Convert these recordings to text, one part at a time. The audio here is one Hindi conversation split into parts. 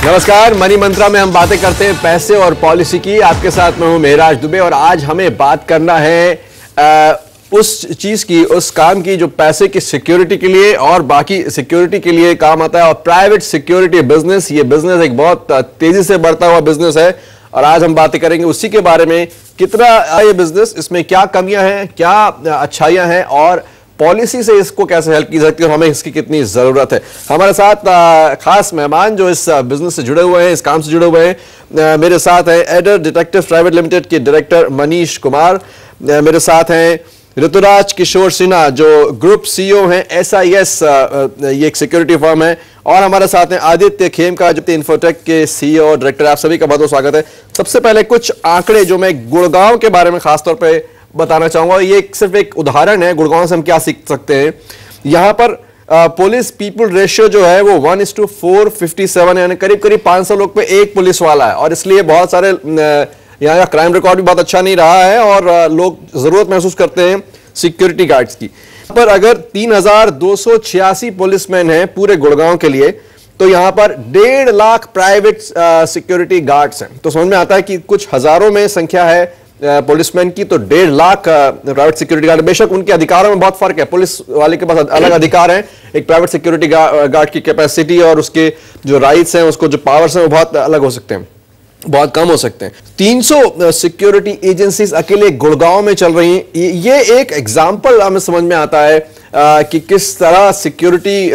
नमस्कार, मनी मंत्रा में हम बातें करते हैं पैसे और पॉलिसी की। आपके साथ मैं हूं मेहराज दुबे और आज हमें बात करना है उस चीज की, उस काम की जो पैसे की सिक्योरिटी के लिए और बाकी सिक्योरिटी के लिए काम आता है। और प्राइवेट सिक्योरिटी बिजनेस, ये बिजनेस एक बहुत तेजी से बढ़ता हुआ बिजनेस है और आज हम बातें करेंगे उसी के बारे में। कितना ये बिजनेस, इसमें क्या कमियां हैं, क्या अच्छाइयां हैं और पॉलिसी से इसको कैसे हेल्प की सकती है और हमें इसकी कितनी जरूरत है। हमारे साथ खास मेहमान जो इस बिजनेस से जुड़े हुए हैं, इस काम से जुड़े हुए हैं, मेरे साथ हैं एडर डिटेक्टिव प्राइवेट लिमिटेड के डायरेक्टर मनीष कुमार, मेरे साथ हैं ऋतुराज किशोर सिन्हा जो ग्रुप सीईओ हैं SIS, ये एक सिक्योरिटी फर्म है, और हमारे साथ हैं आदित्य खेमका जो इन्फोटेक के सीईओ और डायरेक्टर। आप सभी का बहुत बहुत स्वागत है। सबसे पहले कुछ आंकड़े जो मैं गुड़गांव के बारे में खासतौर पे बताना चाहूंगा। ये सिर्फ एक उदाहरण है, गुड़गांव से हम क्या सीख सकते हैं। यहाँ पर पुलिस पीपल रेशियो जो है वो 1:457 है, यानी करीब करीब 500 लोग पे एक पुलिस वाला है। और इसलिए बहुत सारे यहाँ का क्राइम रिकॉर्ड भी बहुत अच्छा नहीं रहा है और लोग जरूरत महसूस करते हैं सिक्योरिटी गार्ड्स की। पर अगर 3286 पुलिसमैन हैं पूरे गुड़गांव के लिए, तो यहाँ पर 1.5 लाख प्राइवेट सिक्योरिटी गार्ड्स हैं। तो समझ में आता है कि कुछ हजारों में संख्या है पुलिसमैन की, तो 1.5 लाख प्राइवेट सिक्योरिटी गार्ड। बेशक उनके अधिकारों में बहुत फर्क है, पुलिस वाले के पास अलग अधिकार हैं, एक प्राइवेट सिक्योरिटी गार्ड की कैपेसिटी और उसके जो राइट्स हैं, उसको जो पावर्स हैं वो बहुत अलग हो सकते हैं, बहुत कम हो सकते हैं। 300 सिक्योरिटी एजेंसीज अकेले गुड़गांव में चल रही हैं। ये एक एग्जाम्पल हमें समझ में आता है कि किस तरह सिक्योरिटी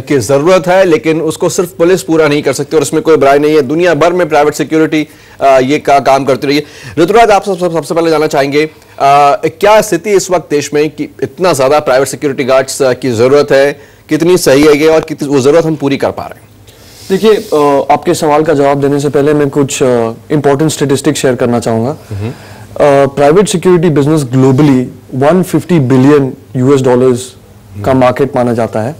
की जरूरत है, लेकिन उसको सिर्फ पुलिस पूरा नहीं कर सकती और इसमें कोई बुराई नहीं है। दुनिया भर में प्राइवेट सिक्योरिटी ये काम करती रही है। ऋतुराज, आप सबसे पहले जानना चाहेंगे क्या स्थिति इस वक्त देश में कि इतना ज्यादा प्राइवेट सिक्योरिटी गार्ड्स की जरूरत है, कितनी सही है ये और कितनी वो जरूरत हम पूरी कर पा रहे हैं? देखिए, आपके सवाल का जवाब देने से पहले मैं कुछ इंपॉर्टेंट स्टेटिस्टिक्स शेयर करना चाहूंगा। Private security business globally $150 billion का मार्केट माना जाता है,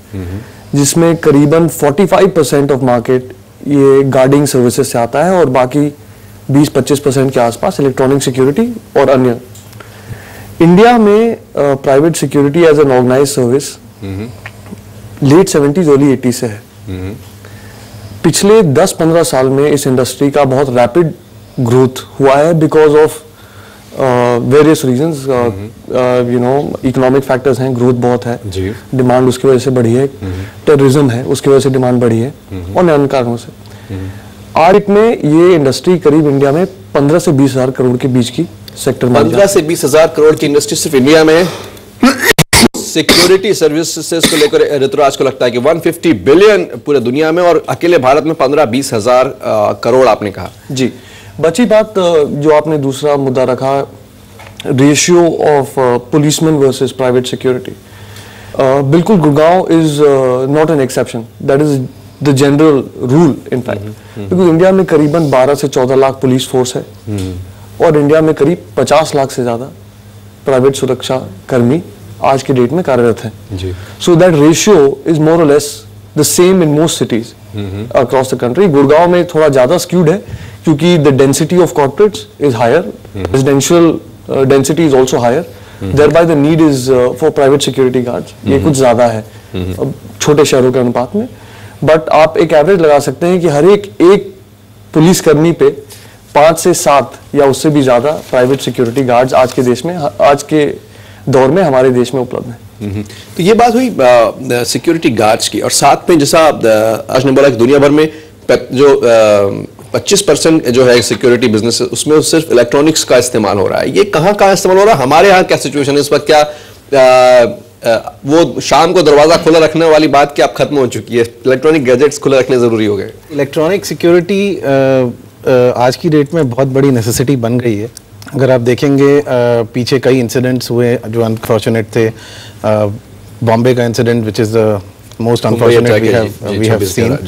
जिसमें करीबन 45% ऑफ मार्केट ये गार्डिंग सर्विसेज से आता है और बाकी 20-25% के आसपास इलेक्ट्रॉनिक सिक्योरिटी और अन्य। इंडिया में private security as an organised service late 70s early 80s से है। पिछले 10-15 साल में इस इंडस्ट्री का बहुत रैपिड ग्रोथ हुआ है because of various reasons, economic factors हैं, ग्रोथ बहुत है, डिमांड उसकी वजह से बढ़ी है, टेररिज्म है उसकी वजह से डिमांड बढ़ी है और अन्य कारणों से। आज में ये इंडस्ट्री करीब इंडिया में 15 से 20 हजार करोड़ के बीच की सेक्टर में 15 से 20 हजार करोड़ की इंडस्ट्री सिर्फ इंडिया में सिक्योरिटी सर्विसेज को लेकर ऋतुराज को लगता है कि 150 बिलियन पूरे दुनिया में और अकेले भारत में 15-20 हजार करोड़ आपने कहा। जी, बची बात जो आपने दूसरा मुद्दा रखा, ratio of policeman versus private security. बिल्कुल, Gurgaon is not an exception, that is the general rule in fact, क्योंकि इंडिया में करीबन 12 से 14 लाख पुलिस फोर्स है और इंडिया में करीब 50 लाख से ज्यादा प्राइवेट सुरक्षा कर्मी आज के डेट में कार्यरत हैं। So that ratio is more or less the same in most cities across the country. Gurgaon में थोड़ा ज्यादा स्क्यूड है क्योंकि the density of corporates is higher, residential density is also higher, thereby the need is for private security guards. ये कुछ ज्यादा है छोटे शहरों के अनुपात में, बट आप एक एवरेज लगा सकते हैं कि हर एक पुलिसकर्मी पे 5 से 7 या उससे भी ज्यादा प्राइवेट सिक्योरिटी गार्ड्स आज के देश में, आज के दौर में हमारे देश में उपलब्ध है। तो ये बात हुई सिक्योरिटी गार्ड्स की, और साथ में जैसा आज ने बोला कि दुनिया भर में जो 25% जो है सिक्योरिटी बिजनेस, उसमें सिर्फ इलेक्ट्रॉनिक्स का इस्तेमाल हो रहा है। ये कहाँ इस्तेमाल हो रहा है? हमारे यहाँ क्या सिचुएशन है इस वक्त? क्या वो शाम को दरवाजा खुला रखने वाली बात क्या अब खत्म हो चुकी है? इलेक्ट्रॉनिक गैजेट्स खुले रखने जरूरी हो गए? इलेक्ट्रॉनिक सिक्योरिटी आज की डेट में बहुत बड़ी नेसेसिटी बन गई है। अगर आप देखेंगे पीछे कई इंसिडेंट्स हुए जो अनफॉर्चुनेट थे। बॉम्बे का incident which is the most unfortunate we have seen.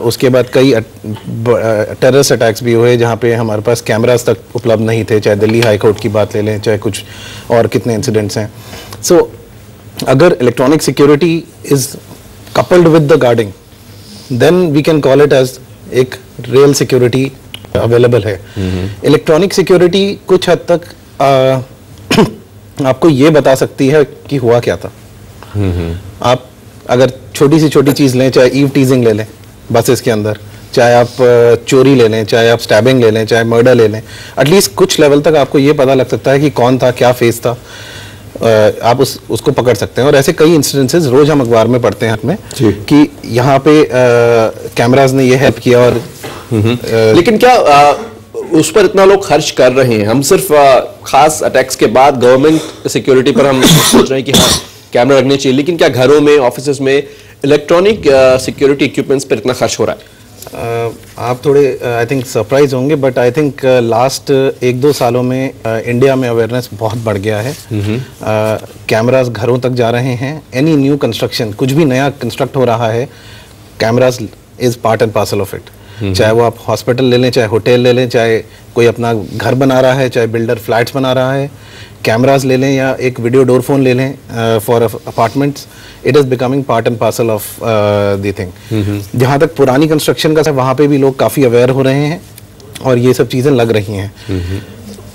उसके बाद कई टेररिस्ट अटैक्स भी हुए जहाँ पे हमारे पास कैमरास तक उपलब्ध नहीं थे, चाहे दिल्ली हाई कोर्ट की बात ले लें, चाहे कुछ और कितने इंसिडेंट्स हैं। सो अगर electronic security is coupled with the guarding, then we can call it as एक रियल सिक्योरिटी अवेलेबल है। इलेक्ट्रॉनिक सिक्योरिटी कुछ हद तक आपको ये बता सकती है कि हुआ क्या था। आप अगर छोटी सी छोटी चीज लें, चाहे ईव टीजिंग ले लें बसेस के अंदर, चाहे आप चोरी ले लें, चाहे आप स्टैबिंग ले लें, चाहे मर्डर ले लें, एटलीस्ट कुछ लेवल तक आपको ये पता लग सकता है कि कौन था, क्या फेस था, आप उसको पकड़ सकते हैं। और ऐसे कई इंसिडेंसेस रोज हम अखबार में पढ़ते हैं हमें कि यहाँ पे कैमराज ने ये हेल्प किया। और लेकिन क्या उस पर इतना लोग खर्च कर रहे हैं? हम सिर्फ खास अटैक्स के बाद गवर्नमेंट सिक्योरिटी पर हम सोच रहे हैं कि हाँ कैमरा लगने चाहिए, लेकिन क्या घरों में, ऑफिस में इलेक्ट्रॉनिक सिक्योरिटी इक्विपमेंट्स पर इतना खर्च हो रहा है? आप थोड़े आई थिंक सरप्राइज होंगे, बट आई थिंक लास्ट 1-2 सालों में इंडिया में अवेयरनेस बहुत बढ़ गया है। कैमरास घरों तक जा रहे हैं। एनी न्यू कंस्ट्रक्शन, कुछ भी नया कंस्ट्रक्ट हो रहा है, cameras is part and parcel of it. चाहे वो आप हॉस्पिटल ले लें, चाहे होटल ले लें, चाहे कोई अपना घर बना रहा है, चाहे बिल्डर फ्लैट्स बना रहा है, कैमरास ले लें या एक वीडियो डोर फोन ले लें for apartments, it is becoming part and parcel of the thing. जहाँ तक पुरानी कंस्ट्रक्शन का है, वहाँ पे भी लोग काफ़ी अवेयर हो रहे हैं और ये सब चीज़ें लग रही हैं।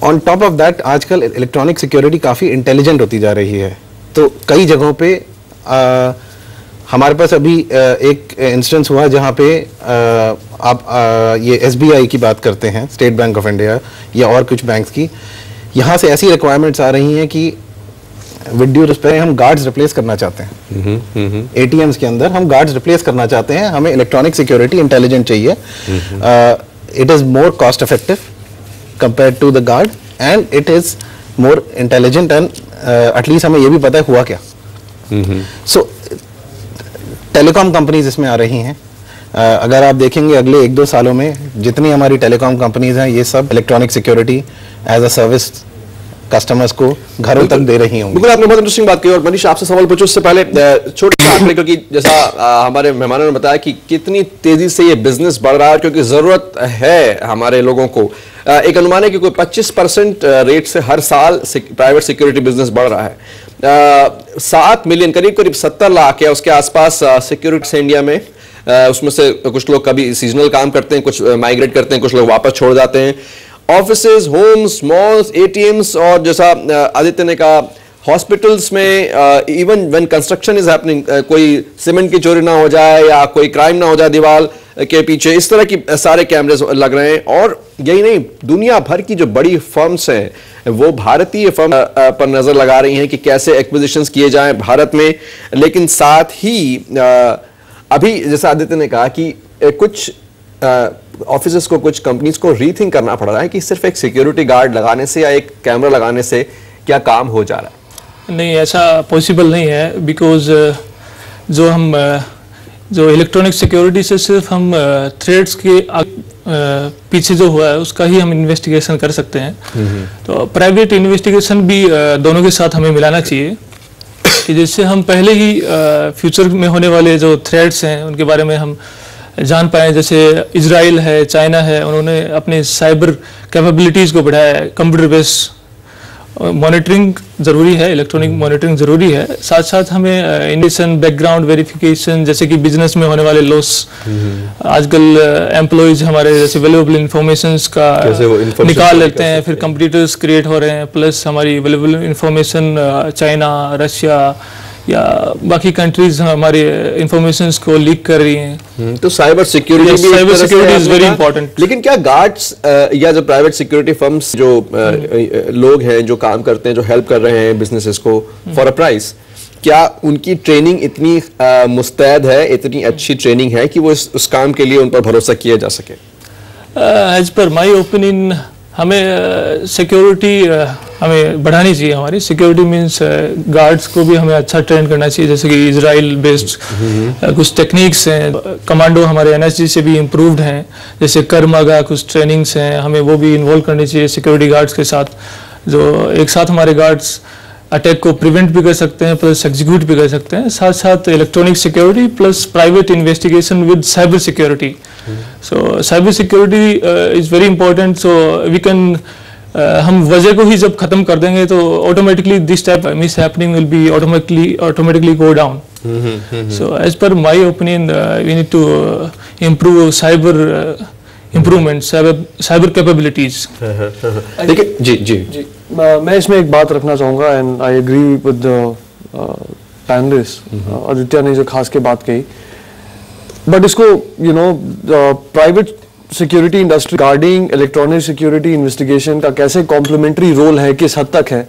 ऑन टॉप ऑफ दैट आजकल इलेक्ट्रॉनिक सिक्योरिटी काफ़ी इंटेलिजेंट होती जा रही है। तो कई जगहों पे हमारे पास अभी एक इंस्टेंस हुआ जहाँ पे आप ये SBI की बात करते हैं, स्टेट बैंक ऑफ इंडिया या और कुछ बैंक्स की, यहाँ से ऐसी रिक्वायरमेंट्स आ रही हैं कि विद ड्यू रिस्पेक्ट हम गार्ड्स रिप्लेस करना चाहते हैं। ATMs के अंदर हम गार्ड्स रिप्लेस करना चाहते हैं, हमें इलेक्ट्रॉनिक सिक्योरिटी इंटेलिजेंट चाहिए। It is more cost effective compared to the guard and it is more intelligent and at least हमें ये भी पता है हुआ क्या। सो टेलीकॉम कंपनीज इसमें आ रही हैं। अगर आप देखेंगे अगले 1-2 सालों में जितनी हमारी टेलीकॉम कंपनीज हैं, ये सब electronic security as a service customers को घरों तक दे रही होंगी। बिल्कुल, आपने बहुत इंटरेस्टिंग बात की। और मनीष, आपसे सवाल पूछो उससे पहले छोटे से आंकड़े, क्योंकि जैसा हमारे मेहमानों ने बताया कि कितनी तेजी से ये बिजनेस बढ़ रहा है, क्योंकि जरूरत है हमारे लोगों को। एक अनुमान है कि कोई 25% रेट से हर साल प्राइवेट सिक्योरिटी बिजनेस बढ़ रहा है। 7 मिलियन, करीब 70 लाख या उसके आसपास सिक्योरिटी से इंडिया में। उसमें से कुछ लोग कभी सीजनल काम करते हैं, कुछ माइग्रेट करते हैं, कुछ लोग वापस छोड़ जाते हैं। ऑफिसेज, होम्स, मॉल्स, ATMs और जैसा आदित्य ने कहा हॉस्पिटल्स में, even when construction is happening, कोई सीमेंट की चोरी ना हो जाए या कोई क्राइम ना हो जाए दीवार के पीछे, इस तरह की सारे कैमरे लग रहे हैं। और यही नहीं, दुनिया भर की जो बड़ी फर्म्स हैं वो भारतीय फर्म पर नजर लगा रही हैं कि कैसे एक्विजिशंस किए जाएं भारत में। लेकिन साथ ही अभी जैसा आदित्य ने कहा कि कुछ ऑफिसेस को, कुछ कंपनीज को रीथिंक करना पड़ रहा है कि सिर्फ एक सिक्योरिटी गार्ड लगाने से या एक कैमरा लगाने से क्या काम हो जा रहा है। नहीं, ऐसा पॉसिबल नहीं है। बिकॉज जो इलेक्ट्रॉनिक सिक्योरिटी से सिर्फ हम थ्रेड्स के पीछे जो हुआ है उसका ही हम इन्वेस्टिगेशन कर सकते हैं। तो प्राइवेट इन्वेस्टिगेशन भी दोनों के साथ हमें मिलाना चाहिए कि जिससे हम पहले ही फ्यूचर में होने वाले जो थ्रेड्स हैं उनके बारे में हम जान पाएँ। जैसे इजराइल है, चाइना है, उन्होंने अपने साइबर कैपेबिलिटीज़ को बढ़ाया है। कंप्यूटर बेस्ड मॉनिटरिंग ज़रूरी है, इलेक्ट्रॉनिक मॉनिटरिंग ज़रूरी है। साथ साथ हमें इन्वेस्टिगेशन, बैकग्राउंड वेरिफिकेशन, जैसे कि बिजनेस में होने वाले लॉस, आजकल एम्प्लॉयज़ हमारे जैसे वैल्यूएबल इंफॉर्मेशंस का निकाल लेते हैं, फिर कंप्यूटर्स क्रिएट हो रहे हैं, प्लस हमारी वैल्यूएबल इंफॉर्मेशन चाइना, रशिया या बाकी कंट्रीज हमारे इंफॉर्मेशंस को लीक कर रही हैं। तो cyber security is very important. लेकिन क्या गार्ड्स या जो प्राइवेट सिक्योरिटी फर्म्स जो लोग हैं जो काम करते हैं, जो हेल्प कर रहे हैं बिजनेसेस को फॉर अ प्राइस, क्या उनकी ट्रेनिंग इतनी मुस्तैद है, इतनी अच्छी ट्रेनिंग है कि वो उस काम के लिए उन पर भरोसा किया जा सके? एज पर माई ओपिनियन हमें सिक्योरिटी हमें बढ़ानी चाहिए। हमारी सिक्योरिटी मींस गार्ड्स को भी हमें अच्छा ट्रेन करना चाहिए। जैसे कि इजराइल बेस्ड कुछ टेक्निक्स हैं, कमांडो हमारे NSG से भी इम्प्रूव्ड हैं, जैसे कर्मगा कुछ ट्रेनिंग्स हैं, हमें वो भी इन्वॉल्व करनी चाहिए सिक्योरिटी गार्ड्स के साथ, जो एक साथ हमारे गार्ड्स अटैक को प्रिवेंट भी कर सकते हैं प्लस एग्जीक्यूट भी कर सकते हैं। साथ साथ electronic security plus private investigation with cyber security. So cyber security is very important. So we can हम वजह को ही जब खत्म कर देंगे तो automatically this type miss happening will be automatically go down. So as per my opinion we need to improve cyber improvement, cyber capabilities. देखिए जी मैं इसमें एक बात रखना चाहूँगा and I agree with panelist. Aditya ने जो खास के बात कही, बट इसको private security industry guarding, electronic security investigation का कैसे कॉम्प्लीमेंट्री रोल है, किस हद तक है,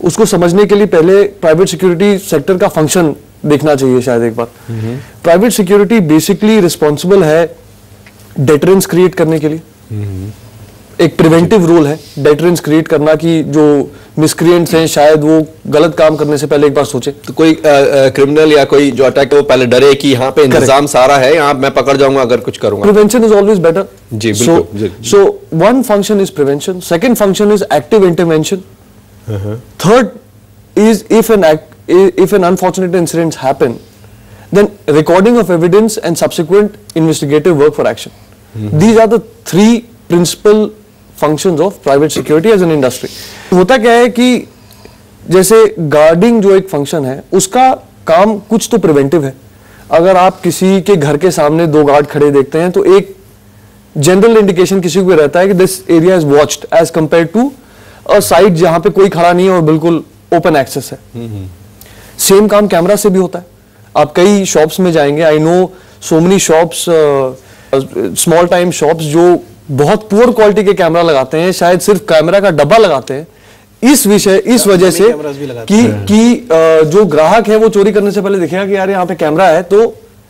उसको समझने के लिए पहले प्राइवेट सिक्योरिटी सेक्टर का फंक्शन देखना चाहिए शायद एक बार। प्राइवेट सिक्योरिटी बेसिकली रिस्पॉन्सिबल है डेटरेंस क्रिएट करने के लिए, एक प्रिवेंटिव रोल है डेटरेंस क्रिएट करना कि जो मिसक्रिएंट्स हैं शायद वो गलत काम करने से पहले एक बार सोचे। तो कोई क्रिमिनल या कोई जो अटैक है वो पहले डरे कि यहाँ पे इंतजाम सारा है, यहाँ मैं पकड़ जाऊंगा अगर कुछ करूंगा। Prevention is always better. जी बिल्कुल। So one function is prevention, second function is active intervention, third is if an unfortunate incident happen, then recording of evidence and subsequent investigative work for action. These are the three principal functions of private security as an industry. होता क्या है कि जैसे गार्डिंग जो एक फंक्शन है उसका काम कुछ तो प्रिवेंटिव है। अगर आप किसी के घर के सामने दो गार्ड खड़े देखते हैं तो एक जनरल इंडिकेशन किसी को रहता है कि this area is watched as compare to a site जहां पे कोई खड़ा नहीं है और बिल्कुल ओपन एक्सेस है। सेम काम कैमरा से भी होता है। आप कई शॉप्स में जाएंगे, I know so many shops, small time shops जो बहुत पुअर क्वालिटी के कैमरा लगाते हैं, शायद सिर्फ कैमरा का डब्बा लगाते हैं इस वजह से कि जो ग्राहक है वो चोरी करने से पहले देखेगा कि यार यहाँ पे कैमरा है, तो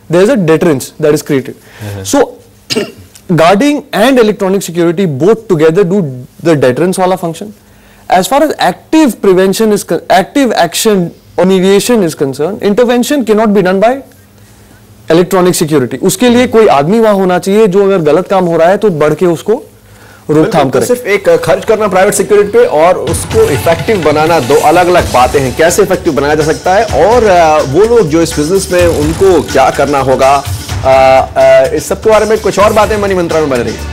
there is a deterrence that is created. So guarding and electronic security both together do the deterrence वाला function. As far as active prevention is active action or mediation is concerned, intervention cannot be done by electronic security. उसके लिए कोई आदमी वहां होना चाहिए जो अगर गलत काम हो रहा है तो बढ़ के उसको रोकथाम करे। सिर्फ एक खर्च करना प्राइवेट सिक्योरिटी पे और उसको इफेक्टिव बनाना दो अलग अलग बातें हैं। कैसे इफेक्टिव बनाया जा सकता है और वो लोग जो इस बिजनेस में उनको क्या करना होगा, इस सब के बारे में कुछ और बातें मनी मंत्रा में बन रही है।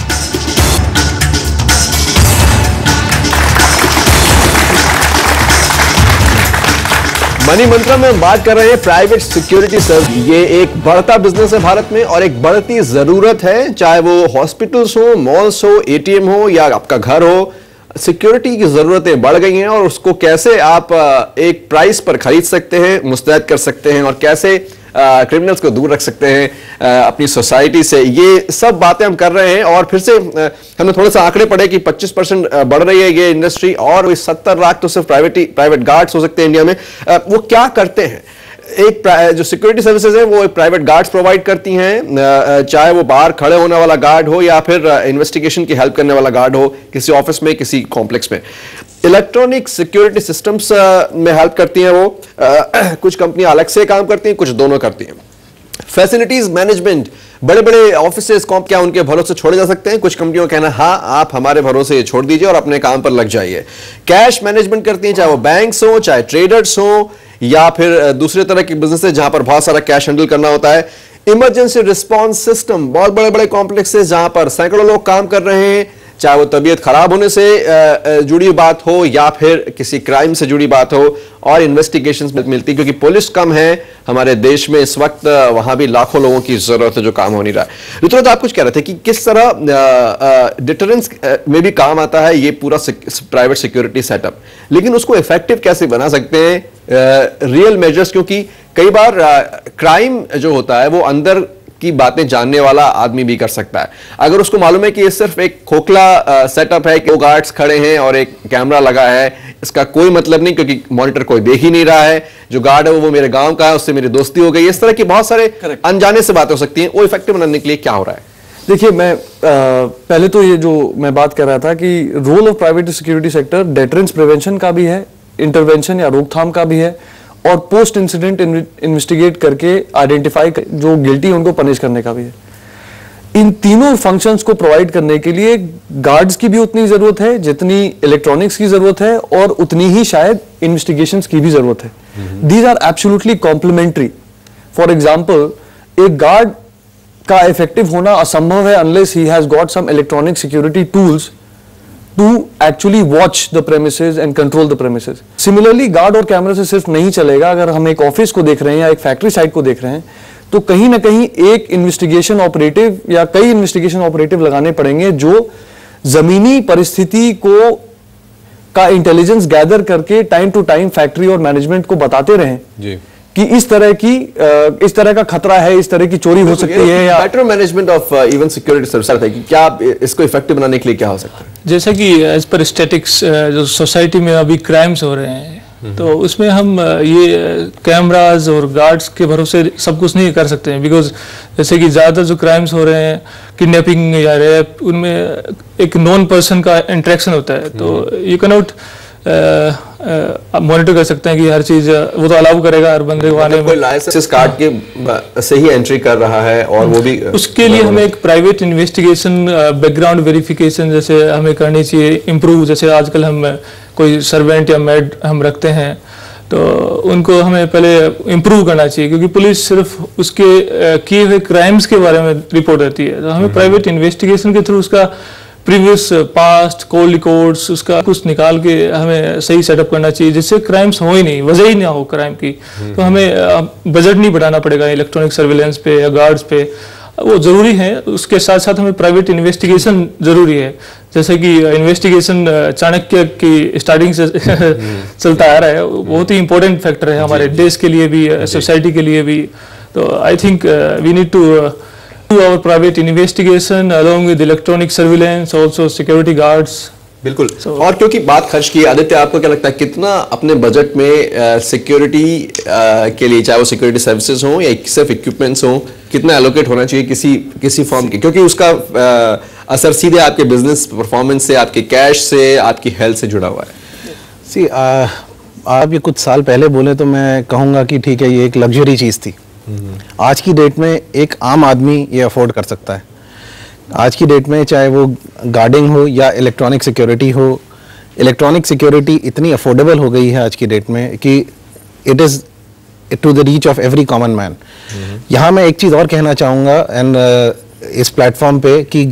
मनी मंत्रा में हम बात कर रहे हैं प्राइवेट सिक्योरिटी सर्विस। ये एक बढ़ता बिजनेस है भारत में और एक बढ़ती जरूरत है, चाहे वो हॉस्पिटल्स हो, मॉल्स हो, एटीएम हो या आपका घर हो। सिक्योरिटी की जरूरतें बढ़ गई हैं और उसको कैसे आप एक प्राइस पर खरीद सकते हैं, मुस्तैद कर सकते हैं और कैसे क्रिमिनल्स को दूर रख सकते हैं अपनी सोसाइटी से, ये सब बातें हम कर रहे हैं। और फिर से हमने थोड़े से आंकड़े पढ़े कि 25% बढ़ रही है ये इंडस्ट्री और 70 लाख तो सिर्फ प्राइवेट गार्ड्स हो सकते हैं इंडिया में। वो क्या करते हैं? एक जो सिक्योरिटी सर्विसेज है वो प्राइवेट गार्ड्स प्रोवाइड करती हैं, चाहे वो बाहर खड़े होने वाला गार्ड हो या फिर इन्वेस्टिगेशन की हेल्प करने वाला गार्ड हो किसी ऑफिस में, किसी कॉम्प्लेक्स में। इलेक्ट्रॉनिक सिक्योरिटी सिस्टम्स में हेल्प करती हैं वो। कुछ कंपनियां अलग से काम करती हैं, कुछ दोनों करती हैं। फैसिलिटीज मैनेजमेंट, बड़े बड़े ऑफिसेस क्या उनके भरोसे छोड़े जा सकते हैं? कुछ कंपनियों का कहना हाँ आप हमारे भरोसे छोड़ दीजिए और अपने काम पर लग जाइए। कैश मैनेजमेंट करती हैं, चाहे वो बैंक्स हो, चाहे ट्रेडर्स हो या फिर दूसरे तरह के बिजनेस है जहां पर बहुत सारा कैश हैंडल करना होता है। इमरजेंसी रिस्पॉन्स सिस्टम, बहुत बड़े बड़े कॉम्प्लेक्सेस जहां पर सैकड़ों लोग काम कर रहे हैं, चाहे वो तबीयत खराब होने से जुड़ी बात हो या फिर किसी क्राइम से जुड़ी बात हो, और इन्वेस्टिगेशंस मिलती क्योंकि पुलिस कम है हमारे देश में इस वक्त, वहां भी लाखों लोगों की जरूरत है जो काम हो नहीं रहा है। ऋतुराज, आप कुछ कह रहे थे कि किस तरह डिटरेंस में भी काम आता है ये पूरा प्राइवेट सिक्योरिटी सेटअप, लेकिन उसको इफेक्टिव कैसे बना सकते हैं रियल मेजर्स, क्योंकि कई बार क्राइम जो होता है वो अंदर की बातें जानने वाला आदमी भी कर सकता है। अगर उसको मालूम है कि ये सिर्फ एक खोखला सेटअप है, दो गार्ड्स खड़े हैं और एक कैमरा लगा है, इसका कोई मतलब नहीं क्योंकि मॉनिटर कोई देख ही नहीं रहा है, जो गार्ड है वो मेरे गांव का है, उससे मेरी दोस्ती हो गई, इस तरह की बहुत सारे अनजाने से बातें हो सकती हैं। वो इफेक्टिव बनाने के लिए क्या हो रहा है? देखिए, मैं पहले तो ये जो मैं बात कर रहा था कि role of private security sector deterrence prevention का भी है, इंटरवेंशन या रोकथाम का भी है, और पोस्ट इंसिडेंट इन्वेस्टिगेट करके आइडेंटिफाई जो गिल्टी है उनको पनिश करने का भी है। इन तीनों फंक्शंस को प्रोवाइड करने के लिए गार्ड्स की भी उतनी जरूरत है जितनी इलेक्ट्रॉनिक्स की जरूरत है और उतनी ही शायद इन्वेस्टिगेशंस की भी जरूरत है। These are absolutely complementary. For example, एक गार्ड का इफेक्टिव होना असंभव है unless he has got some electronic security tools to actually watch the premises and control the premises. Similarly, guard और कैमरा से सिर्फ नहीं चलेगा। अगर हम एक ऑफिस को देख रहे हैं या एक फैक्ट्री साइट को देख रहे हैं तो कहीं ना कहीं एक इन्वेस्टिगेशन ऑपरेटिव या कई इन्वेस्टिगेशन ऑपरेटिव लगाने पड़ेंगे जो जमीनी परिस्थिति को का इंटेलिजेंस गैदर करके टाइम टू टाइम फैक्ट्री और मैनेजमेंट को बताते रहें कि इस तरह का खतरा है, इस तरह की चोरी हो सकती है, या better management of even security service है कि क्या इसको इफेक्टिव बनाने के लिए क्या हो सकता है? जैसा कि एज पर स्टैटिक्स जो सोसाइटी में अभी क्राइम्स हो रहे हैं, तो उसमें हम ये कैमराज और गार्ड्स के भरोसे सब कुछ नहीं कर सकते हैं, बिकॉज जैसे कि ज़्यादातर जो क्राइम्स हो रहे हैं, किडनैपिंग या रेप, उनमें एक नॉन पर्सन का इंटरेक्शन होता है, तो यू कैन नॉट मॉनिटर कर सकते हैं कि हर चीज़ वो तो अलाउ करेगा हर बंदे को आने में। कोई लाइसेंस कार्ड के से ही एंट्री कर रहा है और वो भी उसके लिए हमें एक प्राइवेट इन्वेस्टिगेशन, बैकग्राउंड वेरिफिकेशन जैसे हमें करनी चाहिए, इम्प्रूव। जैसे आजकल हम कोई सर्वेंट या मेड हम रखते हैं, तो उनको हमें पहले इम्प्रूव करना चाहिए, क्योंकि पुलिस सिर्फ उसके किए हुए क्राइम्स के बारे में रिपोर्ट देती है। तो हमें प्राइवेट इन्वेस्टिगेशन के थ्रू उसका प्रीवियस पास्ट कॉल रिकॉर्ड्स उसका कुछ निकाल के हमें सही सेटअप करना चाहिए, जिससे क्राइम्स हो ही नहीं, वजह ही ना हो क्राइम की। तो हमें बजट नहीं बढ़ाना पड़ेगा इलेक्ट्रॉनिक सर्विलेंस पे या गार्ड्स पे, वो ज़रूरी है। उसके साथ साथ हमें प्राइवेट इन्वेस्टिगेशन ज़रूरी है, जैसे कि इन्वेस्टिगेशन चाणक्य की स्टार्टिंग से चलता आ रहा है, बहुत ही इंपॉर्टेंट फैक्टर है हमारे देश के लिए भी, सोसाइटी के लिए भी। तो I think we need to our private investigation along with electronic surveillance, also security guards. बिल्कुल। और क्योंकि बात खर्च की, आदित्य आपको क्या लगता है कितना अपने बजट में सिक्योरिटी के लिए, चाहे वो सिक्योरिटी सर्विसेज हो या सिर्फ इक्विपमेंट्स हो, कितना एलोकेट होना चाहिए किसी फॉर्म की, क्योंकि उसका असर सीधे आपके बिजनेस परफॉर्मेंस से, आपके कैश से, आपकी हेल्थ से जुड़ा हुआ है? आप ये कुछ साल पहले बोले तो मैं कहूँगा कि ठीक है, ये एक लग्जरी चीज़ थी। आज की डेट में एक आम आदमी ये अफोर्ड कर सकता है। आज की डेट में चाहे वो गार्डिंग हो या इलेक्ट्रॉनिक सिक्योरिटी हो, इलेक्ट्रॉनिक सिक्योरिटी इतनी अफोर्डेबल हो गई है आज की डेट में कि it is to the reach of every common man. यहाँ मैं एक चीज़ और कहना चाहूँगा एंड इस प्लेटफॉर्म पे कि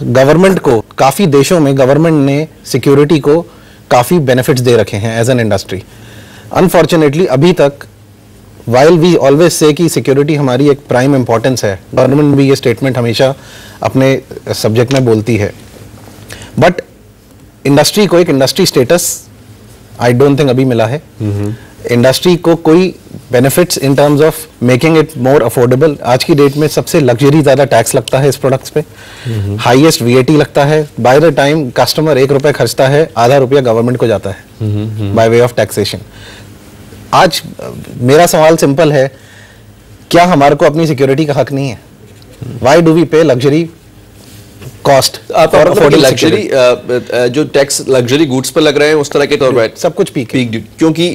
गवर्नमेंट को, काफ़ी देशों में गवर्नमेंट ने सिक्योरिटी को काफ़ी बेनिफिट्स दे रखे हैं एज एन इंडस्ट्री। अनफॉर्चुनेटली अभी तक वाइल वी ऑलवेज से कि सिक्योरिटी हमारी एक प्राइम इंपॉर्टेंस है, गवर्नमेंट भी ये स्टेटमेंट हमेशा अपने सब्जेक्ट में बोलती है, बट इंडस्ट्री को एक industry status I don't think अभी मिला है। इंडस्ट्री को कोई benefits in terms of making it more affordable. आज की डेट में सबसे लग्जरी ज़्यादा टैक्स लगता है इस प्रोडक्ट्स पे, हाईएस्ट VAT लगता है। बाय द टाइम कस्टमर 1 रुपये खर्चता है, आधा रुपया गवर्नमेंट को जाता है बाय वे ऑफ टैक्सेशन। आज मेरा सवाल सिंपल है, क्या हमारे को अपनी सिक्योरिटी का हक नहीं है? वाई डू वी पे luxury cost for affording luxury? जो टैक्स लग्जरी गुड्स पर लग रहे हैं उस तरह के तौर पर सब कुछ पीक ड्यूटी, क्योंकि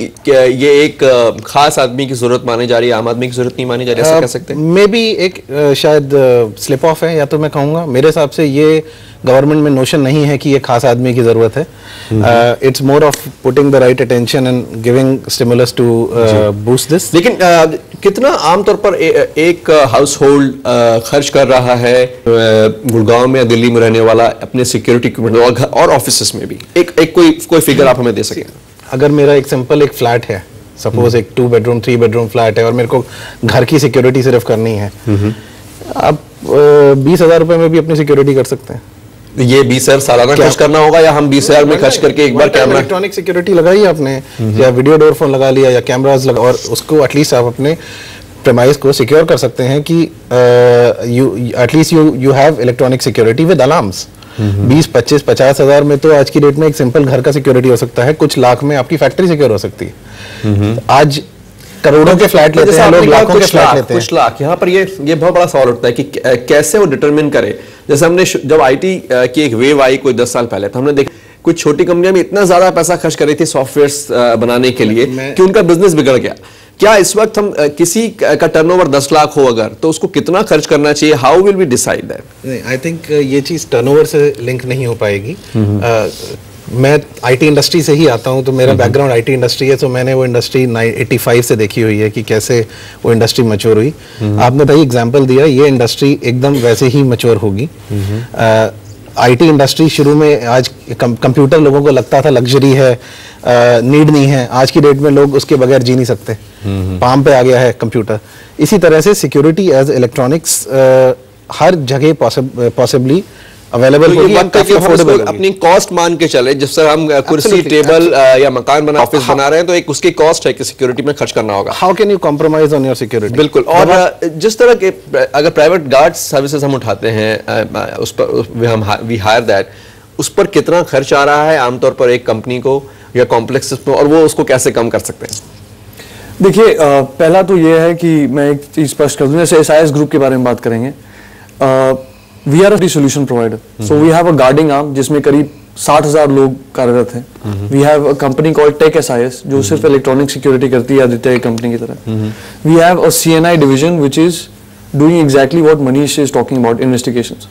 ये एक खास आदमी की जरूरत मानी जा रही है, आम आदमी की जरूरत नहीं मानी जा रही है, ऐसा कह सकते हैं? मे बी एक शायद स्लिप ऑफ है, या तो मैं कहूँगा मेरे हिसाब से ये गवर्नमेंट में नोशन नहीं है कि ये खास आदमी की जरूरत है। It's more of putting the right attention and giving stimulus to boost this. लेकिन कितना आमतौर पर एक हाउस होल्ड खर्च कर रहा है गुड़गांव में या दिल्ली में रहने वाला अपने सिक्योरिटी इक्विपमेंट और ऑफिस में भी? एक कोई फिगर आप हमें दे सकें? अगर मेरा एक सिंपल एक फ्लैट है, सपोज एक 2 बेडरूम 3 बेडरूम फ्लैट है और मेरे को घर की सिक्योरिटी सिर्फ करनी है, आप 20,000 रुपए में भी अपनी सिक्योरिटी कर सकते हैं। ये 20,000 सालाना खर्च करना होगा या हम 20,000 में खर्च करके एक बार कैमरा, इलेक्ट्रॉनिक सिक्योरिटी लगाई आपने या वीडियो डोर फोन लगा लिया या कैमरास लगा, और उसको एटलीस्ट आप अपने प्रेमाइस को सिक्योर कर सकते हैं कि at least you have electronic security with alarms. 20, 25, 50,000 में तो आज की डेट में एक सिंपल घर का सिक्योरिटी हो सकता है, कुछ लाख में आपकी फैक्ट्री सिक्योर हो सकती है। आज करोड़ों के फ्लैट लेते हैं लोग, लाखों के फ्लैट लेते हैं, कुछ लाख। यहाँ पर ये बहुत बड़ा सवाल उठता है कि कैसे वो डिटरमिन करे। जैसे हमने जब IT की एक वेव आई कोई 10 साल पहले, तो हमने देखा कुछ छोटी कंपनियां भी इतना ज्यादा पैसा खर्च कर रही थी सॉफ्टवेयर्स बनाने के लिए कि उनका बिजनेस बिगड़ गया। क्या इस वक्त हम किसी का टर्नओवर 10 लाख हो अगर, तो उसको कितना खर्च करना चाहिए? How will we decide that? नहीं, आई थिंक ये चीज टर्नओवर से लिंक नहीं हो पाएगी। मैं IT इंडस्ट्री से ही आता हूं, तो मेरा बैकग्राउंड IT इंडस्ट्री है, तो मैंने वो इंडस्ट्री 85 से देखी हुई है कि कैसे वो इंडस्ट्री मैच्योर हुई। आपने भाई एग्जांपल दिया, ये इंडस्ट्री एकदम वैसे ही मैच्योर होगी। IT इंडस्ट्री शुरू में, आज कंप्यूटर लोगों को लगता था लग्जरी है, नीड नहीं है, आज की डेट में लोग उसके बगैर जी नहीं सकते, पाम पे आ गया है कंप्यूटर। इसी तरह से सिक्योरिटी एज इलेक्ट्रॉनिक्स हर जगह पॉसिबली अवेलेबल होगी, काफी अफोर्डेबल होगी। अपनी कॉस्ट मान के चले, जिससे हम कुर्सी, टेबल या मकान बना, ऑफिस बना रहे हैं, तो एक उसकी कॉस्ट है कि सिक्योरिटी में खर्च करना होगा। How can you compromise on your security? बिल्कुल। और जिस तरह के अगर प्राइवेट गार्ड सर्विसेज हम उठाते हैं, उस पर वी हायर दैट, उस पर कितना खर्च आ रहा है आमतौर पर एक कंपनी को या कॉम्प्लेक्सेस में, और वो उसको कैसे कम कर सकते हैं? देखिए, पहला तो ये है कि मैं एक चीज स्पष्ट कर दूं, जैसे एसआईएस ग्रुप के बारे में बात करेंगे, we are a solution provider, so we have a guarding arm जिसमें करीब 60,000 लोग कार्यरत हैं। We have a company called tech SIS जो सिर्फ इलेक्ट्रॉनिक सिक्योरिटी करती है आदित्य कंपनी की तरह। We have a CNI division which is doing exactly what Manish is talking about, investigations.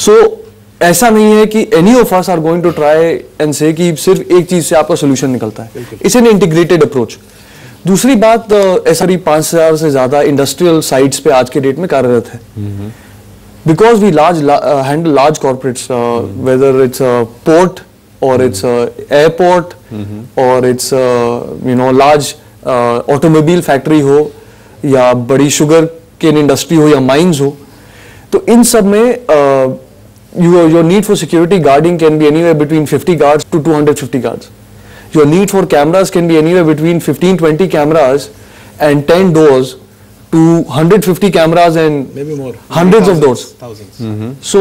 So ऐसा नहीं है कि any of us are going to try and say कि सिर्फ एक चीज से आपका सोल्यूशन निकलता है। It's an integrated approach. दूसरी बात, ऐसा 5,000 से ज्यादा इंडस्ट्रियल साइट्स पे आज के डेट में कार्यरत है, because we handle large corporates, whether it's port और इट्स एयरपोर्ट और इट्स लार्ज ऑटोमोबाइल फैक्ट्री हो या बड़ी शुगर केन इंडस्ट्री हो या माइंस हो, तो इन सब में your need for security guarding can be anywhere between 50 guards to 250 guards. Your need for cameras can be anywhere between 15-20 cameras and 10 doors to 150 cameras and maybe more, hundreds of doors. Thousands. So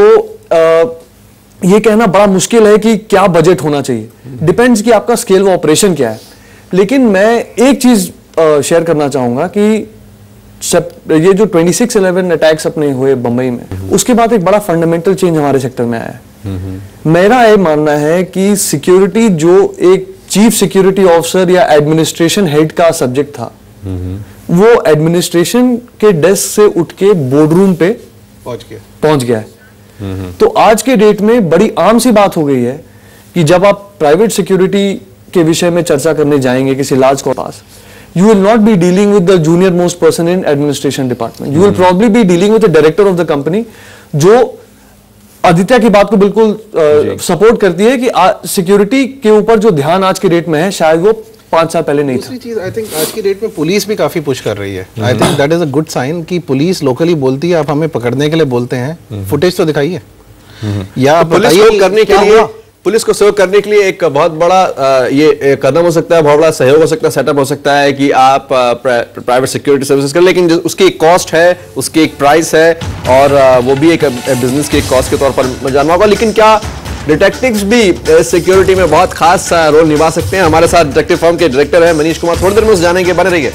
ये कहना बड़ा मुश्किल है कि क्या बजट होना चाहिए, डिपेंड्स कि आपका स्केल ऑफ ऑपरेशन क्या है। लेकिन मैं एक चीज शेयर करना चाहूंगा कि ये जो 26/11 अटैक्स अपने हुए बंबई में, उसके बाद एक बड़ा फंडामेंटल चेंज हमारे सेक्टर में आया है। मेरा ये मानना है कि सिक्योरिटी जो एक चीफ सिक्योरिटी ऑफिसर या एडमिनिस्ट्रेशन हेड का सब्जेक्ट था, वो एडमिनिस्ट्रेशन के डेस्क से उठ के बोर्डरूम पे पहुंच गया है। तो आज के डेट में बड़ी आम सी बात हो गई है कि जब आप प्राइवेट सिक्योरिटी के विषय में चर्चा करने जाएंगे किसी लार्ज के पास, you will not be dealing with the junior most person in administration department. You will probably be dealing with the director of the company, जो आदित्य की बात को बिल्कुल सपोर्ट करती है कि सिक्योरिटी के ऊपर जो ध्यान आज के डेट में है, शायद वो 5 साल पहले नहीं था। दूसरी चीज, आई थिंक आज की डेट में पुलिस भी काफी पुश कर रही है। I think that is a good sign कि पुलिस लोकली बोलती है, आप हमें पकड़ने के लिए बोलते हैं, फुटेज तो दिखाइए, या पुलिस को करने के लिए, पुलिस को सहयोग करने के लिए एक बहुत बड़ा ये कदम हो सकता है, बहुत बड़ा सहयोग हो सकता है, सेटअप हो सकता है कि आप प्राइवेट सिक्योरिटी सर्विसेज करें, लेकिन उसकी एक कॉस्ट है, उसकी एक प्राइस है, और वो भी एक बिजनेस की कॉस्ट के तौर पर जानना होगा। लेकिन क्या डिटेक्टिव्स भी सिक्योरिटी में बहुत खास रोल निभा सकते हैं? हमारे साथ डिटेक्टिव फर्म के डायरेक्टर है मनीष कुमार, थोड़ी देर में उस जानेंगे, बने रहिए।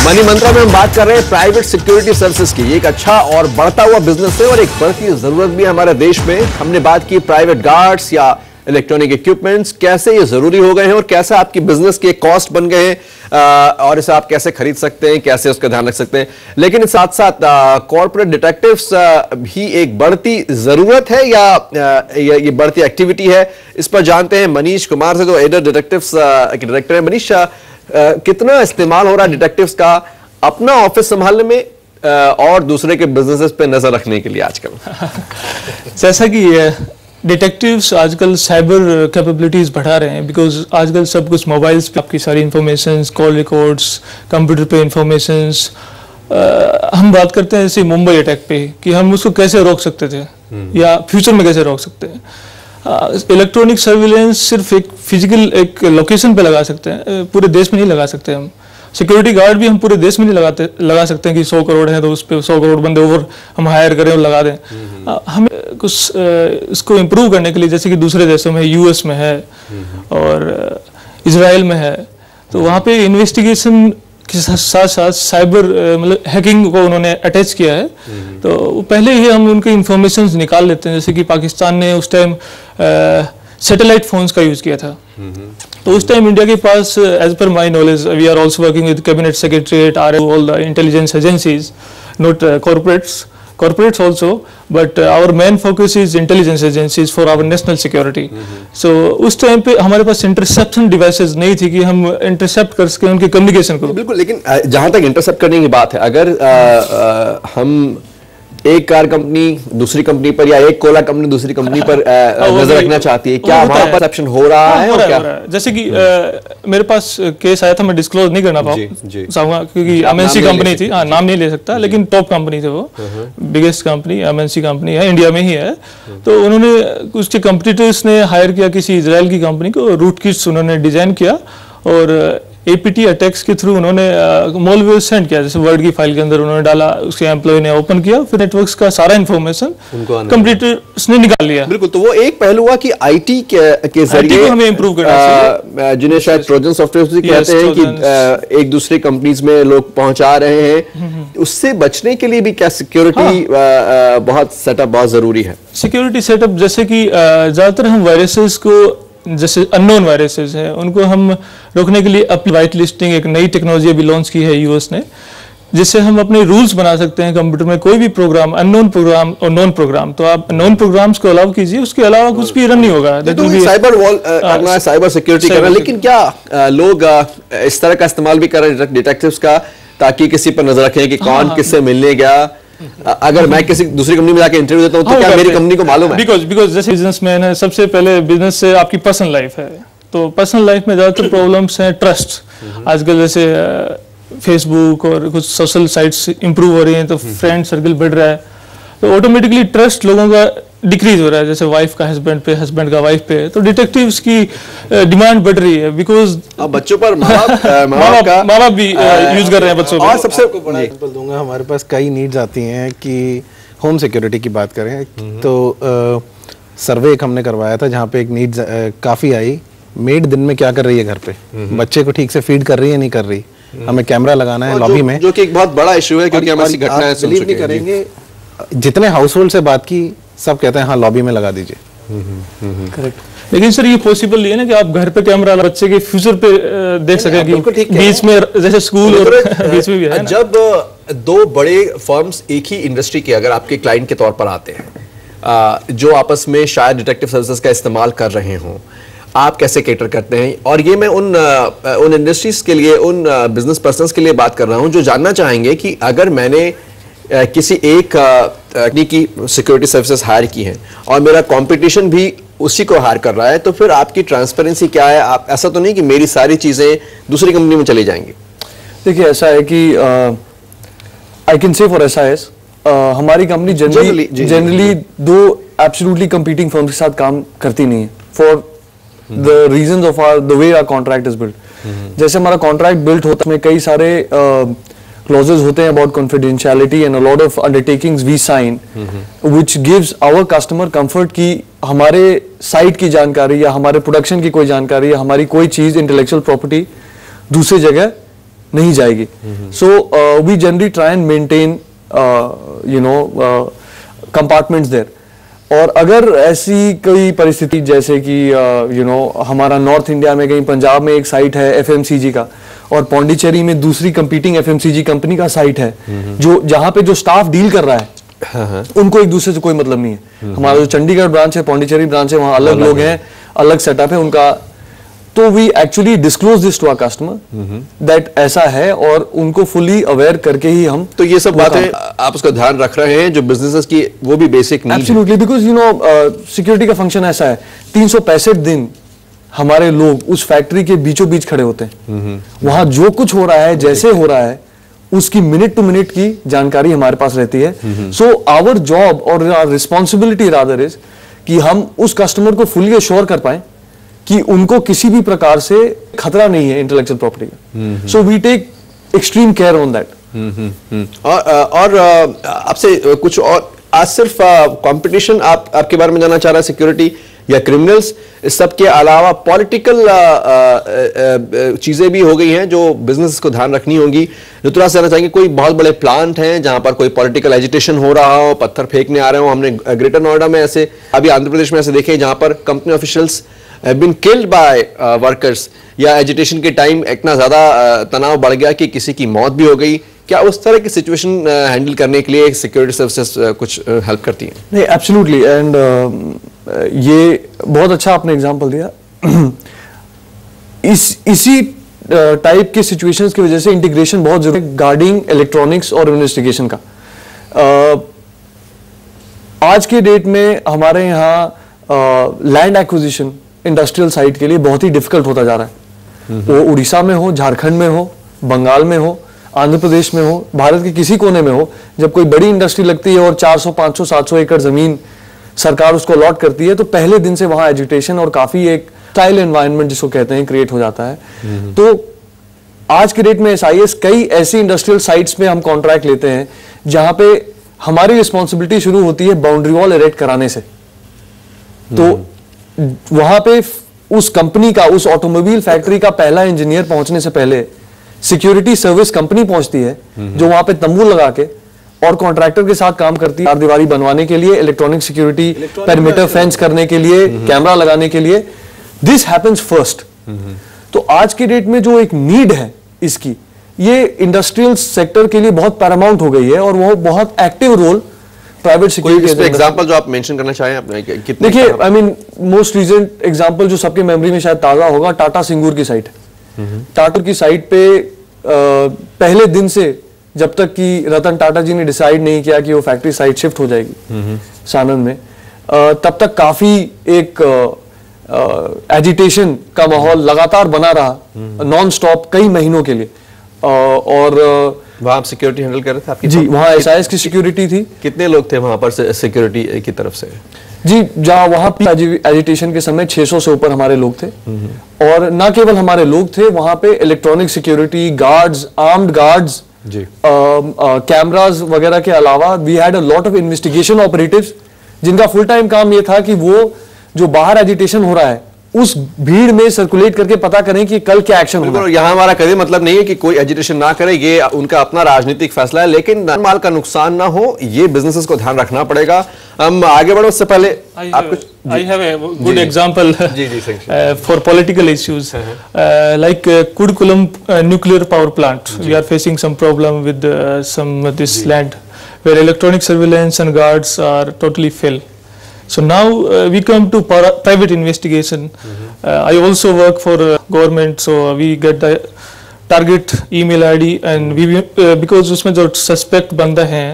मनी मंत्रा में हम बात कर रहे हैं प्राइवेट सिक्योरिटी सर्विसेज की। ये एक अच्छा और बढ़ता हुआ बिजनेस है और एक बढ़ती जरूरत भी है हमारे देश में। हमने बात की प्राइवेट गार्ड्स या इलेक्ट्रॉनिक इक्विपमेंट्स, कैसे ये जरूरी हो गए हैं और कैसे आपकी बिजनेस के कॉस्ट बन गए हैं, और इसे आप कैसे खरीद सकते हैं, कैसे उसका ध्यान रख सकते हैं। लेकिन साथ साथ कॉर्पोरेट डिटेक्टिव्स भी एक बढ़ती जरूरत है या ये बढ़ती एक्टिविटी है, इस पर जानते हैं मनीष कुमार से, जो एडर डिटेक्टिव्स के डायरेक्टर है। मनीष, कितना इस्तेमाल हो रहा है डिटेक्टिव्स का अपना ऑफिस संभालने में और दूसरे के बिजनेसेस पे नजर रखने के लिए आजकल? जैसा कि डिटेक्टिव्स आजकल साइबर कैपेबिलिटीज बढ़ा रहे हैं, बिकॉज आजकल सब कुछ मोबाइल्स पे आपकी सारी इंफॉर्मेशंस, कॉल रिकॉर्ड्स, कंप्यूटर पे इंफॉर्मेशंस। हम बात करते हैं जैसे मुंबई अटैक पे कि हम उसको कैसे रोक सकते थे या फ्यूचर में कैसे रोक सकते हैं। इलेक्ट्रॉनिक सर्विलेंस सिर्फ एक फिजिकल एक लोकेशन पे लगा सकते हैं, पूरे देश में नहीं लगा सकते हम। सिक्योरिटी गार्ड भी हम पूरे देश में नहीं लगा सकते हैं कि 100 करोड़ है तो उस पर 100 करोड़ बंदे ओवर हम हायर करें और लगा दें। हमें कुछ इसको इम्प्रूव करने के लिए, जैसे कि दूसरे देशों में, यूएस में है और इजराइल में है, तो वहाँ पे इन्वेस्टिगेशन के साथ साथ साइबर मतलब हैकिंग को उन्होंने अटैच किया है। तो पहले ही हम उनके इंफॉर्मेशन निकाल लेते हैं, जैसे कि पाकिस्तान ने उस टाइम सैटेलाइट फोन्स का यूज किया था। तो उस टाइम इंडिया के पास, as per my knowledge, we are also working with cabinet secretariat, all the intelligence agencies, not corporates also, but our main focus is intelligence agencies for our national security. So उस टाइम पे हमारे पास इंटरसेप्शन डिवाइसेस नहीं थी कि हम इंटरसेप्ट कर सकें उनकी कम्युनिकेशन को। बिल्कुल, लेकिन जहां तक इंटरसेप्ट करने की बात है, अगर हम एक कार कंपनी दूसरी कंपनी पर या एक कोला कंपनी दूसरी कंपनी पर नजर रखना चाहती है, क्या वहां परसेप्शन हो रहा है? और क्या जैसे कि मेरे पास केस आया था, मैं डिस्क्लोज नहीं करना चाहूंगा क्योंकि एमएनसी कंपनी थी, हाँ नाम नहीं ले सकता, लेकिन टॉप कंपनी थे वो, बिगेस्ट कंपनी एमएनसी कंपनी है, इंडिया में ही है। तो उन्होंने उसके कंपटीटर्स ने हायर किया किसी इजराइल की कंपनी को, रूट किट्स उन्होंने डिजाइन किया और एपीटी अटैक्स के थ्रू उन्होंने मॉलवेयर सेंड किया, जैसे वर्ड की फाइल के अंदर उन्होंने डाला, उसके एम्प्लॉय ने ओपन किया, फिर नेटवर्क्स का सारा इंफॉर्मेशन कंप्यूटर्स ने निकाल लिया। बिल्कुल, तो वो एक पहलू हुआ कि आईटी के जरिए हमें इंप्रूव करना चाहिए, जिन्हें शायद ट्रोजन सॉफ्टवेयर कहते हैं कि एक दूसरी कंपनीज में लोग पहुंचा रहे हैं, उससे बचने के लिए भी क्या सिक्योरिटी बहुत सेटअप बहुत जरूरी है? सिक्योरिटी सेटअप जैसे कि ज्यादातर हम वायरसेस को, जैसे अननोन वायरसेस हैं, उनको हम रोकने के लिए अपनी वाइट लिस्टिंग एक नई टेक्नोलॉजी अभी लॉन्च की है यूएस ने, जिससे हम अपने रूल्स बना सकते हैं कंप्यूटर में। कोई भी प्रोग्राम, अननोन प्रोग्राम और नॉन प्रोग्राम, तो आप नॉन प्रोग्राम्स को अलाउ कीजिए, उसके अलावा कुछ भी रन नहीं होगा। तो साइबर वॉल करना है, साइबर सिक्योरिटी करना, लेकिन क्या लोग इस तरह का इस्तेमाल भी कर रहे हैं डिटेक्टिव्स का, ताकि किसी पर नजर रखें कि कौन किससे मिलने गया? अगर मैं किसी दूसरी कंपनी में जाके इंटरव्यू देता हूं तो क्या मेरी कंपनी को मालूम है? बिकॉज जैसे बिजनेसमैन है, सबसे पहले बिजनेस से आपकी पर्सनल लाइफ है, तो पर्सनल लाइफ में ज्यादातर प्रॉब्लम्स हैं ट्रस्ट। आजकल जैसे फेसबुक और कुछ सोशल साइट्स इंप्रूव हो रही हैं, तो फ्रेंड सर्कल बढ़ रहा है, तो ऑटोमेटिकली ट्रस्ट लोगों का डिक्रीज हो रहा है, जैसे वाइफ का हस्बैंड पे, हस्बैंड का वाइफ पे, तो डिटेक्टिव्स की डिमांड बढ़ रही है, बिकॉज बच्चों पर माँ बाप भी यूज कर रहे हैं बच्चों। और सबसे बड़ा एग्जांपल दूंगा, हमारे पास कई नीड्स आती हैं कि होम सिक्योरिटी की बात करें तो सर्वे एक हमने करवाया था जहाँ पे एक नीड्स काफी आई, मेड दिन में क्या कर रही है घर पे, बच्चे को ठीक से फीड कर रही है नहीं कर रही, हमें कैमरा लगाना है लॉबी में, जो कि एक बहुत बड़ा इशू है क्योंकि हम ऐसी घटनाएं सुन चुके हैं। करेंगे जितने हाउस होल्ड से बात की सब कहते हैं हाँ लॉबी में लगा दीजिए। करेक्ट, लेकिन सर ये पॉसिबल नहीं है ना कि आप घर पे कैमरा बच्चे के फ्यूचर पे देख सकें कि बीच में जैसे स्कूल और बीच में भी है ना? जब दो बड़े फर्म्स एक ही इंडस्ट्री के अगर आपके क्लाइंट के तौर पर आते हैं जो आपस में शायद डिटेक्टिव सर्विसेज का इस्तेमाल कर रहे हों, आप कैसे कैटर करते हैं? और ये मैं उन इंडस्ट्रीज के लिए, उन बिजनेस पर्सन्स के लिए बात कर रहा हूं जो जानना चाहेंगे कि अगर मैंने किसी एक तकनीकी सिक्योरिटी सर्विसेज हायर की हैं और मेरा कंपटीशन भी उसी को हायर कर रहा है, तो फिर आपकी ट्रांसपेरेंसी क्या है? आप ऐसा तो नहीं कि मेरी सारी चीजें दूसरी कंपनी में चली जाएंगी? देखिए ऐसा है कि I can say for SIS हमारी कंपनी जनरली दो एब्सोल्युटली कंपीटिंग फर्म के साथ काम करती नहीं है, for the reasons of the way our contract is built. जैसे हमारा कॉन्ट्रैक्ट बिल्ट होता है, उसमें कई सारे clauses होते हैं about confidentiality and a lot of undertakings we sign which gives our customer comfort कि हमारे साइट की जानकारी या हमारे प्रोडक्शन की कोई जानकारी या हमारी कोई चीज इंटेलेक्चुअल प्रॉपर्टी दूसरी जगह नहीं जाएगी। So we generally try and maintain compartments there। और अगर ऐसी कोई परिस्थिति जैसे कि हमारा नॉर्थ इंडिया में कहीं पंजाब में एक साइट है एफएमसीजी का और पौंडीचेरी में दूसरी कंपीटिंग एफएमसीजी कंपनी का साइट है, जो जहां पे जो स्टाफ डील कर रहा है उनको एक दूसरे से कोई मतलब नहीं है। हमारा जो चंडीगढ़ ब्रांच है, पौंडीचेरी ब्रांच है, वहां अलग लोग हैं, अलग सेटअप है उनका, तो we actually disclose this to our customer that ऐसा है और उनको फुली अवेयर करके ही हम, तो ये सब बातें आप उसका ध्यान रख रहे हैं जो बिजनेसेस की वो भी बेसिक नीड है। एब्सोल्युटली, बिकॉज सिक्योरिटी का फंक्शन ऐसा है, 365 दिन हमारे लोग उस फैक्ट्री के बीचों बीच खड़े होते हैं, वहां जो कुछ हो रहा है, जैसे हो रहा है, उसकी मिनट टू मिनट की जानकारी हमारे पास रहती है। सो आवर जॉब और रिस्पॉन्सिबिलिटी रादर इज कि हम उस कस्टमर को फुली एश्योर कर पाए कि उनको किसी भी प्रकार से खतरा नहीं है इंटेलेक्चुअल प्रॉपर्टी का। So we take extreme care on that. और आपसे कुछ और, आज सिर्फ कंपटीशन आपके बारे में जानना चाह रहा है, सिक्योरिटी या क्रिमिनल्स, इस सब के अलावा पॉलिटिकल चीजें भी हो गई हैं जो बिजनेस को ध्यान रखनी होंगी। ऋतुराज से जानना चाहेंगे, कोई बहुत बड़े प्लांट हैं जहां पर कोई पॉलिटिकल एजिटेशन हो रहा हो, पत्थर फेंकने आ रहे हो? हमने ग्रेटर नोएडा में ऐसे, अभी आंध्र प्रदेश में ऐसे देखे जहां पर company officials have been killed by workers, या एजिटेशन के टाइम इतना ज्यादा तनाव बढ़ गया कि किसी की मौत भी हो गई। क्या उस तरह की सिचुएशन हैंडल करने के लिए सिक्योरिटी सर्विसेज कुछ हेल्प करती हैं? नहीं, एब्सोल्युटली, एंड ये बहुत अच्छा आपने एग्जांपल दिया। इसी टाइप के सिचुएशंस की वजह से इंटीग्रेशन बहुत जरूरी है, गार्डिंग, इलेक्ट्रॉनिक्स और इन्वेस्टिगेशन का। आज के डेट में हमारे यहाँ लैंड एक्विजिशन इंडस्ट्रियल साइट के लिए बहुत ही डिफिकल्ट होता जा रहा है। वो उड़ीसा में हो, झारखंड में हो, बंगाल में हो, आंध्र प्रदेश में हो, भारत के किसी कोने में हो, जब कोई बड़ी इंडस्ट्री लगती है और 400, 500, 700 एकड़ जमीन सरकार उसको अलॉट करती है, तो पहले दिन से वहां एजुटेशन और काफी एक स्टाइल एनवायरनमेंट जिसको कहते हैं क्रिएट हो जाता है। तो आज के डेट में SIS कई ऐसी इंडस्ट्रियल साइट्स में हम कॉन्ट्रैक्ट लेते हैं जहां पे हमारी रिस्पॉन्सिबिलिटी शुरू होती है बाउंड्री वॉल इरेक्ट कराने से। तो वहां पे उस कंपनी का, उस ऑटोमोबाइल फैक्ट्री का पहला इंजीनियर पहुंचने से पहले सिक्योरिटी सर्विस कंपनी पहुंचती है, जो वहां पे तंबू लगा के और कॉन्ट्रैक्टर के साथ काम करती है, चार दीवारी बनवाने के लिए, इलेक्ट्रॉनिक सिक्योरिटी, पेरिमीटर फेंस करने के लिए, कैमरा लगाने के लिए। This happens first. तो आज की डेट में जो एक नीड है इसकी, ये इंडस्ट्रियल सेक्टर के लिए बहुत पैरामाउंट हो गई है और वो बहुत active role private security. Example जो आप मेंशन करना चाहें अपने, कितने? देखिए, I mean most recent example जो सबके मेमोरी में शायद ताजा होगा, टाटा सिंगूर की साइट। टाटा की साइट पे पहले दिन से जब तक कि रतन टाटा जी ने डिसाइड नहीं किया कि वो फैक्ट्री साइट शिफ्ट हो जाएगी सानंद में, तब तक काफी एक एजिटेशन का माहौल लगातार बना रहा नॉन स्टॉप कई महीनों के लिए। और वहां आप सिक्योरिटी हैंडल कर रहे थे आपकी? जी, वहां SIS की सिक्योरिटी थी। कितने लोग थे वहां पर सिक्योरिटी की तरफ से? जी, जहां वहां एजिटेशन के समय 600 से ऊपर हमारे लोग थे। और ना केवल हमारे लोग थे, वहां पे electronic security guards, armed guards, cameras वगैरह के अलावा we had a lot of investigation operatives, जिनका फुल टाइम काम ये था कि वो जो बाहर एजिटेशन हो रहा है उस भीड़ में सर्कुलेट करके पता करें कि कल क्या एक्शन होगा। यहाँ हमारा कभी मतलब नहीं है कि कोई एजिटेशन ना करे, ये उनका अपना राजनीतिक फैसला है, लेकिन माल का नुकसान ना हो, ये बिजनेसेस को ध्यान रखना पड़ेगा। हम आगे बढ़ो उससे पहले आप कुछ। I have a good example for political issues. Like Kudukulam nuclear power plant, we are facing some problem with this land where electronic surveillance and guards are totally fail. So now we come to private investigation. I also work for government, so we get the target email ID and we because उसमें जो suspect बंदा है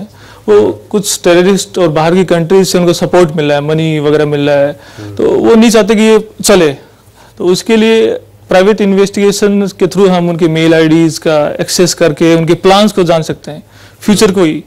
वो कुछ टेररिस्ट और बाहर की कंट्रीज से उनको सपोर्ट मिल रहा है, मनी वगैरह मिल रहा है, तो वो नहीं चाहते कि ये चले। तो उसके लिए प्राइवेट इन्वेस्टिगेशन के थ्रू हम उनके मेल आईडीज का एक्सेस करके उनके प्लान्स को जान सकते हैं, फ्यूचर को ही।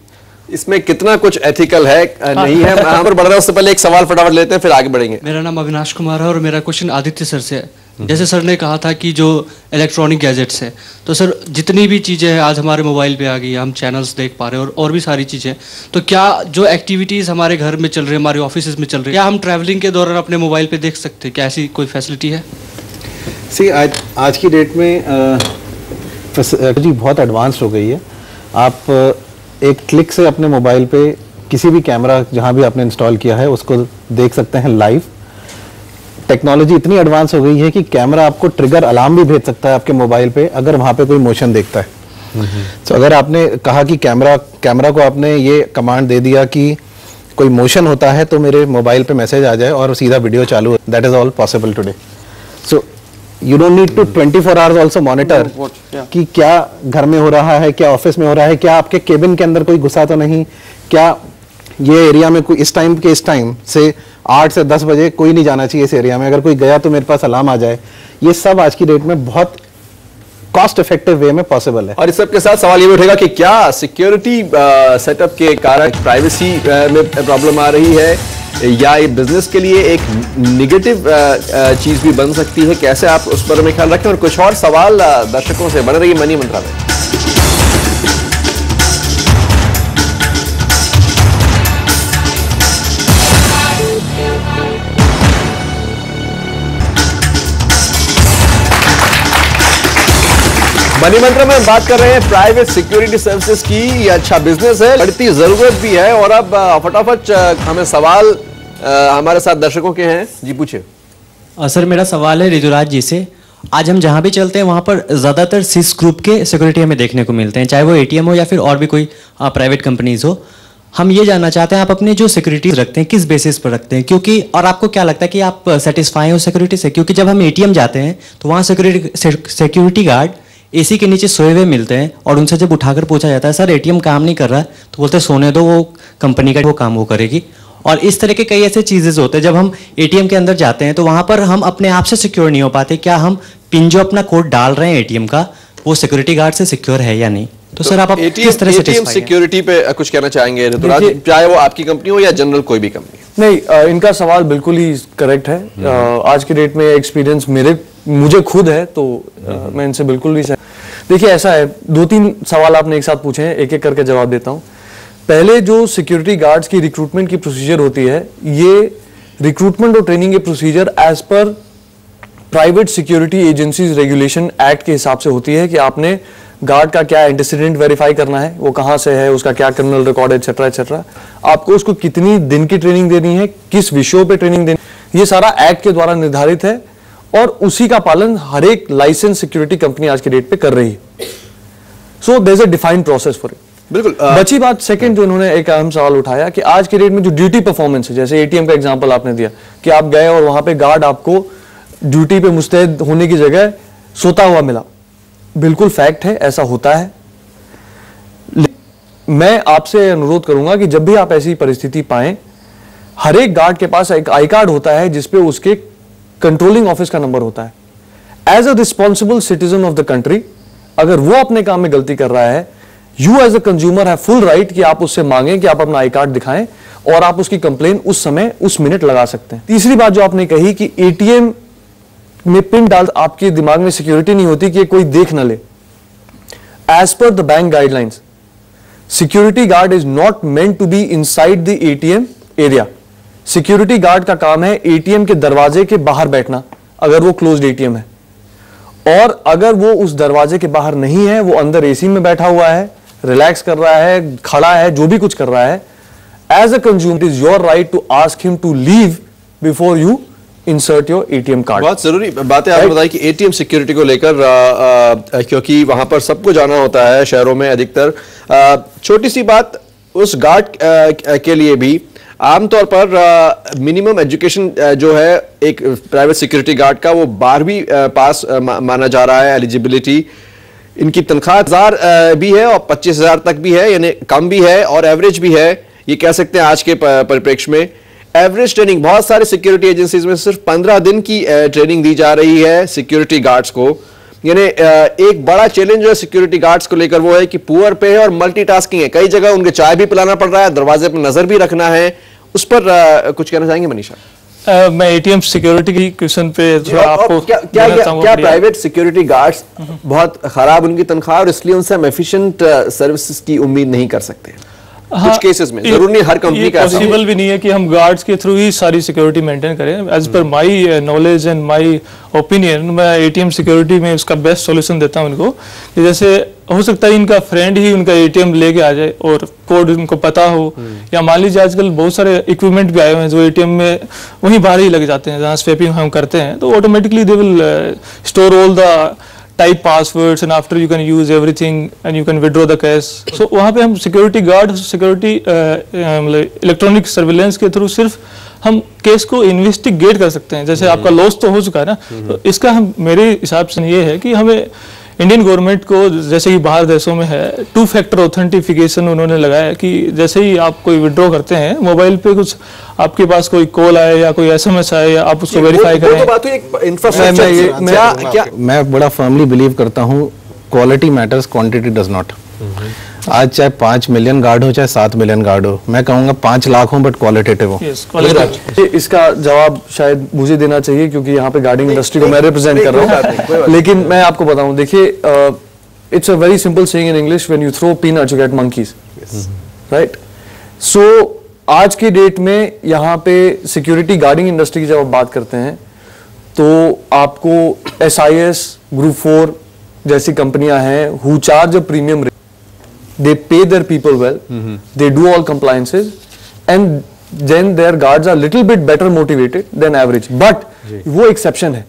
इसमें कितना कुछ एथिकल है नहीं है, यहाँ पर बढ़ रहा है, उससे पहले एक सवाल फटाफट लेते हैं फिर आगे बढ़ेंगे। मेरा नाम अविनाश कुमार है और मेरा क्वेश्चन आदित्य सर से है। जैसे सर ने कहा था कि जो इलेक्ट्रॉनिक गैजेट्स है, तो सर जितनी भी चीज़ें हैं आज हमारे मोबाइल पे आ गई, हम चैनल्स देख पा रहे हैं और भी सारी चीज़ें, तो क्या जो एक्टिविटीज़ हमारे घर में चल रही है, हमारे ऑफिस में चल रही है, क्या हम ट्रैवलिंग के दौरान अपने मोबाइल पे देख सकते हैं? क्या ऐसी कोई फैसिलिटी है? सी आज की डेट में फैसिलिटी बहुत एडवांस हो गई है। आप एक क्लिक से अपने मोबाइल पे किसी भी कैमरा जहाँ भी आपने इंस्टॉल किया है उसको देख सकते हैं लाइव। टेक्नोलॉजी इतनी एडवांस हो गई है कि कैमरा आपको ट्रिगर अलार्म भी भेज सकता है आपके मोबाइल पे अगर वहाँ पे कोई मोशन देखता है। तो अगर आपने कहा कि कैमरा को आपने ये कमांड दे दिया कि कोई मोशन होता है तो मेरे मोबाइल पे मैसेज आ जाए और सीधा वीडियो चालू, that is all possible today. So you don't need to 24 hours also monitor कि क्या घर में हो रहा है, क्या ऑफिस में हो रहा है, क्या आपके केबिन के अंदर कोई घुसा तो नहीं, क्या ये एरिया में कोई इस टाइम से 8 से 10 बजे कोई नहीं जाना चाहिए इस एरिया में, अगर कोई गया तो मेरे पास अलार्म आ जाए। ये सब आज की डेट में बहुत कॉस्ट इफेक्टिव वे में पॉसिबल है। और इस सब के साथ सवाल ये भी उठेगा कि क्या सिक्योरिटी सेटअप के कारण प्राइवेसी में प्रॉब्लम आ रही है या ये बिजनेस के लिए एक निगेटिव चीज भी बन सकती है? कैसे आप उस पर में ख्याल रखें? और कुछ और सवाल दर्शकों से बन रही मनी मंत्रालय। मनी मंत्र में हम बात कर रहे हैं प्राइवेट सिक्योरिटी सर्विसेज की। ये अच्छा बिजनेस है, बढ़ती जरूरत भी है। और अब फटाफट हमें सवाल हमारे साथ दर्शकों के हैं, जी पूछिए। सर मेरा सवाल है ऋतुराज जी से। आज हम जहाँ भी चलते हैं वहाँ पर ज़्यादातर सिस ग्रुप के सिक्योरिटी हमें देखने को मिलते हैं, चाहे वो एटीएम हो या फिर और भी कोई प्राइवेट कंपनीज हो। हम ये जानना चाहते हैं आप अपने जो सिक्योरिटी रखते हैं किस बेसिस पर रखते हैं, क्योंकि और आपको क्या लगता है कि आप सेटिस्फाई हो सिक्योरिटी से? क्योंकि जब हम एटीएम जाते हैं तो वहाँ सिक्योरिटी गार्ड एसी के नीचे सोए हुए मिलते हैं और उनसे जब उठाकर पूछा जाता है सर एटीएम काम नहीं कर रहा है, तो बोलते हैं सोने दो, वो कंपनी का वो काम वो करेगी। और इस तरह के कई ऐसे चीजें होते हैं, जब हम एटीएम के अंदर जाते हैं तो वहां पर हम अपने आप से सिक्योर नहीं हो पाते, क्या हम पिन जो अपना कोड डाल रहे हैं एटीएम का वो सिक्योरिटी गार्ड से सिक्योर है या नहीं। तो सर आप किस तरह से एटीएम सिक्योरिटी पे कुछ कहना चाहेंगे ऋतुराज, चाहे वो आपकी कंपनी हो या जनरल कोई भी कंपनी? नहीं, इनका सवाल बिल्कुल ही करेक्ट है। आज की डेट में एक्सपीरियंस मुझे खुद है, तो मैं इनसे बिल्कुल भी देखिए ऐसा है, 2-3 सवाल आपने एक साथ पूछे हैं, एक एक करके जवाब देता हूं। पहले जो सिक्योरिटी गार्ड्स की रिक्रूटमेंट की प्रोसीजर होती है, ये रिक्रूटमेंट और ट्रेनिंग के procedure as per private security agencies regulation act के हिसाब से होती है कि आपने गार्ड का क्या एंटीसीडेंट वेरीफाई करना है, वो कहां से है, उसका क्या क्रिमिनल रिकॉर्ड है, एक्सेट्रा एक्सेट्रा, आपको उसको कितनी दिन की ट्रेनिंग देनी है, किस विषयों पे ट्रेनिंग देनी, ये सारा एक्ट के द्वारा निर्धारित है और उसी का पालन हर एक लाइसेंस सिक्योरिटी कंपनी आज की डेट पे कर रही है। So there is a defined process for it. बिल्कुल। बची बात सेकंड जो इन्होंने एक अहम सवाल उठाया कि आज के डेट में जो ड्यूटी परफॉर्मेंस है, जैसे एटीएम का एग्जांपल आपने दिया कि आप गए और वहां पे गार्ड आपको ड्यूटी पे मुस्तैद होने की जगह सोता हुआ मिला, बिल्कुल फैक्ट है, ऐसा होता है। मैं आपसे अनुरोध करूंगा कि जब भी आप ऐसी परिस्थिति पाएं, हर एक गार्ड के पास एक आई कार्ड होता है जिसपे उसके कंट्रोलिंग ऑफिस का नंबर होता है। As a responsible citizen of the country, अगर वो अपने काम में गलती कर रहा है, you as a consumer have full right कि आप उससे मांगें कि आप अपना आई कार्ड दिखाएं और आप उसकी कंप्लेन उस समय उस मिनट लगा सकते हैं। तीसरी बात जो आपने कही कि एटीएम में पिन डाल, आपके दिमाग में सिक्योरिटी नहीं होती कि कोई देख ना ले। As per the bank guidelines, security guard is not meant to be inside the ATM area. Security guard का काम है एटीएम के दरवाजे के बाहर बैठना, अगर वो क्लोज्ड एटीएम है, और अगर वो उस दरवाजे के बाहर नहीं है, वो अंदर एसी में बैठा हुआ है, रिलैक्स कर रहा है, खड़ा है, जो भी कुछ कर रहा है, as a consumer is your right to ask him to leave before you insert your ATM card. बहुत जरूरी बात है आपने बताई कि एटीएम सिक्योरिटी को लेकर, क्योंकि वहां पर सबको जाना होता है शहरों में अधिकतर। छोटी सी बात, उस गार्ड के लिए भी आमतौर पर मिनिमम एजुकेशन जो है एक प्राइवेट सिक्योरिटी गार्ड का, वो 12वीं पास माना जा रहा है एलिजिबिलिटी। इनकी तनख्वाह 1000 भी है और 25,000 तक भी है, यानी कम भी है और एवरेज भी है, ये कह सकते हैं आज के परिप्रेक्ष्य में। एवरेज ट्रेनिंग बहुत सारे सिक्योरिटी एजेंसीज में सिर्फ 15 दिन की ट्रेनिंग दी जा रही है सिक्योरिटी गार्ड्स को। यानी एक बड़ा चैलेंज है सिक्योरिटी गार्ड्स को लेकर वो है कि पुअर पे है और मल्टीटास्किंग है, कई जगह उनके चाय भी पिलाना पड़ रहा है, दरवाजे पर नजर भी रखना है। उस पर कुछ कहना चाहेंगे मनीषा? मैं एटीएम सिक्योरिटी की क्वेश्चन पे आपको क्या प्राइवेट सिक्योरिटी गार्ड्स बहुत खराब उनकी तनख्वाह और इसलिए उनसे हम एफिशिएंट सर्विसेज की उम्मीद नहीं कर सकते? कुछ केसेस में, जरूर नहीं हर कंपनी का पॉसिबल भी नहीं है कि हम गार्ड्स के थ्रू ही सारी सिक्योरिटी मेंटेन करें। As per my knowledge and my opinion, मैं एटीएम सिक्योरिटी में उसका बेस्ट सॉल्यूशन देता हूं उनको कि जैसे हो सकता है इनका फ्रेंड ही उनका एटीएम लेके आ जाए और कोड उनको पता हो, या मान लीजिए आजकल बहुत सारे इक्विपमेंट भी आए हुए हैं जो एटीएम में वहीं बाहर ही लग जाते हैं जहां स्वैपिंग हम करते हैं, तो automatically they will store all the type passwords and after you can use everything and you can withdraw the cash. So वहाँ पे हम security guard, security electronic surveillance के थ्रू सिर्फ हम केस को इन्वेस्टिगेट कर सकते हैं। जैसे आपका लॉस तो हो चुका है ना, तो इसका हम मेरे हिसाब से ये है कि हमें इंडियन गवर्नमेंट को, जैसे कि बाहर देशों में है, 2 फैक्टर ऑथेंटिफिकेशन उन्होंने लगाया कि जैसे ही आप कोई विड्रॉ करते हैं मोबाइल पे, कुछ आपके पास कोई कॉल आए या कोई एसएमएस आए या आप उसको वेरीफाई करें। तो बात हुई एक इंफ्रास्ट्रक्चर। मैं बड़ा फर्मली बिलीव करता हूँ, quality matters, quantity does not. आज चाहे 5 मिलियन गार्ड हो चाहे 7 मिलियन गार्ड हो, मैं कहूंगा 5 लाख हो बट क्वालिटेटिव हो। इसका जवाब शायद मुझे देना चाहिए क्योंकि यहाँ पे गार्डिंग इंडस्ट्री को मैं रिप्रेजेंट कर रहा हूँ, लेकिन मैं आपको बताऊं, देखिए it's a very simple saying in English, when you throw peanuts you get monkeys, right? So आज की डेट में यहाँ पे सिक्योरिटी गार्डिंग इंडस्ट्री की जब आप बात करते हैं तो आपको SIS, ग्रुप 4 जैसी कंपनियां हैं who charge a premium, they pay their people well, they do all compliances, and then their guards are little bit better motivated than average, but वो exception है।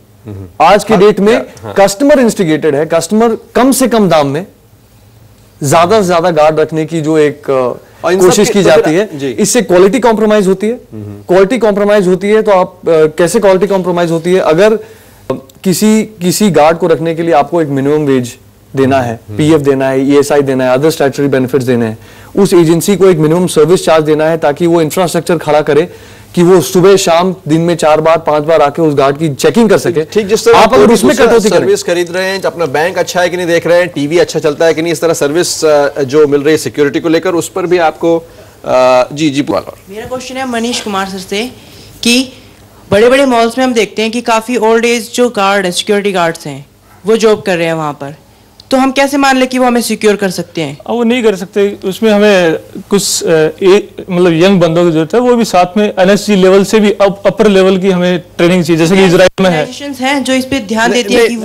आज के डेट में कस्टमर इंस्टिगेटेड है, कस्टमर कम से कम दाम में ज्यादा से ज्यादा गार्ड रखने की जो एक कोशिश की जाती है, इससे क्वालिटी कॉम्प्रोमाइज होती है। क्वालिटी कॉम्प्रोमाइज होती है तो आप कैसे क्वालिटी कॉम्प्रोमाइज होती है? अगर किसी गार्ड को रखने के लिए आपको एक मिनिमम वेज देना है, पीएफ देना है, ईएसआई देना है, अदर स्टैट्यूटरी बेनिफिट्स देने हैं, उस एजेंसी को एक मिनिमम सर्विस चार्ज देना है ताकि वो इंफ्रास्ट्रक्चर खड़ा करे कि वो सुबह शाम दिन में 4 बार 5 बार आके उस गार्ड की चेकिंग कर सके। ठीक, जिस तरह आप अगर उसमें कटौती करें, सर्विस खरीद रहे हैं, अपना बैंक अच्छा है कि नहीं देख रहे हैं, टीवी अच्छा चलता है कि नहीं, इस तरह सर्विस जो मिल रही है सिक्योरिटी को लेकर, उस पर भी आपको जी मेरा क्वेश्चन है मनीष कुमार सर से कि बड़े बड़े मॉल्स में हम देखते हैं कि काफ़ी ओल्ड एज जो गार्ड है, सिक्योरिटी गार्ड्स हैं, वो जॉब कर रहे हैं वहाँ पर, तो हम कैसे मान लें कि वो हमें सिक्योर कर सकते हैं? वो नहीं कर सकते, उसमें हमें कुछ मतलब यंग बंदों की जरूरत है, वो भी साथ में एनएसजी लेवल से भी अपर लेवल की हमें ट्रेनिंग चाहिए, जैसे कि इजराइल में है हैं जो इस पे ध्यान देती है कि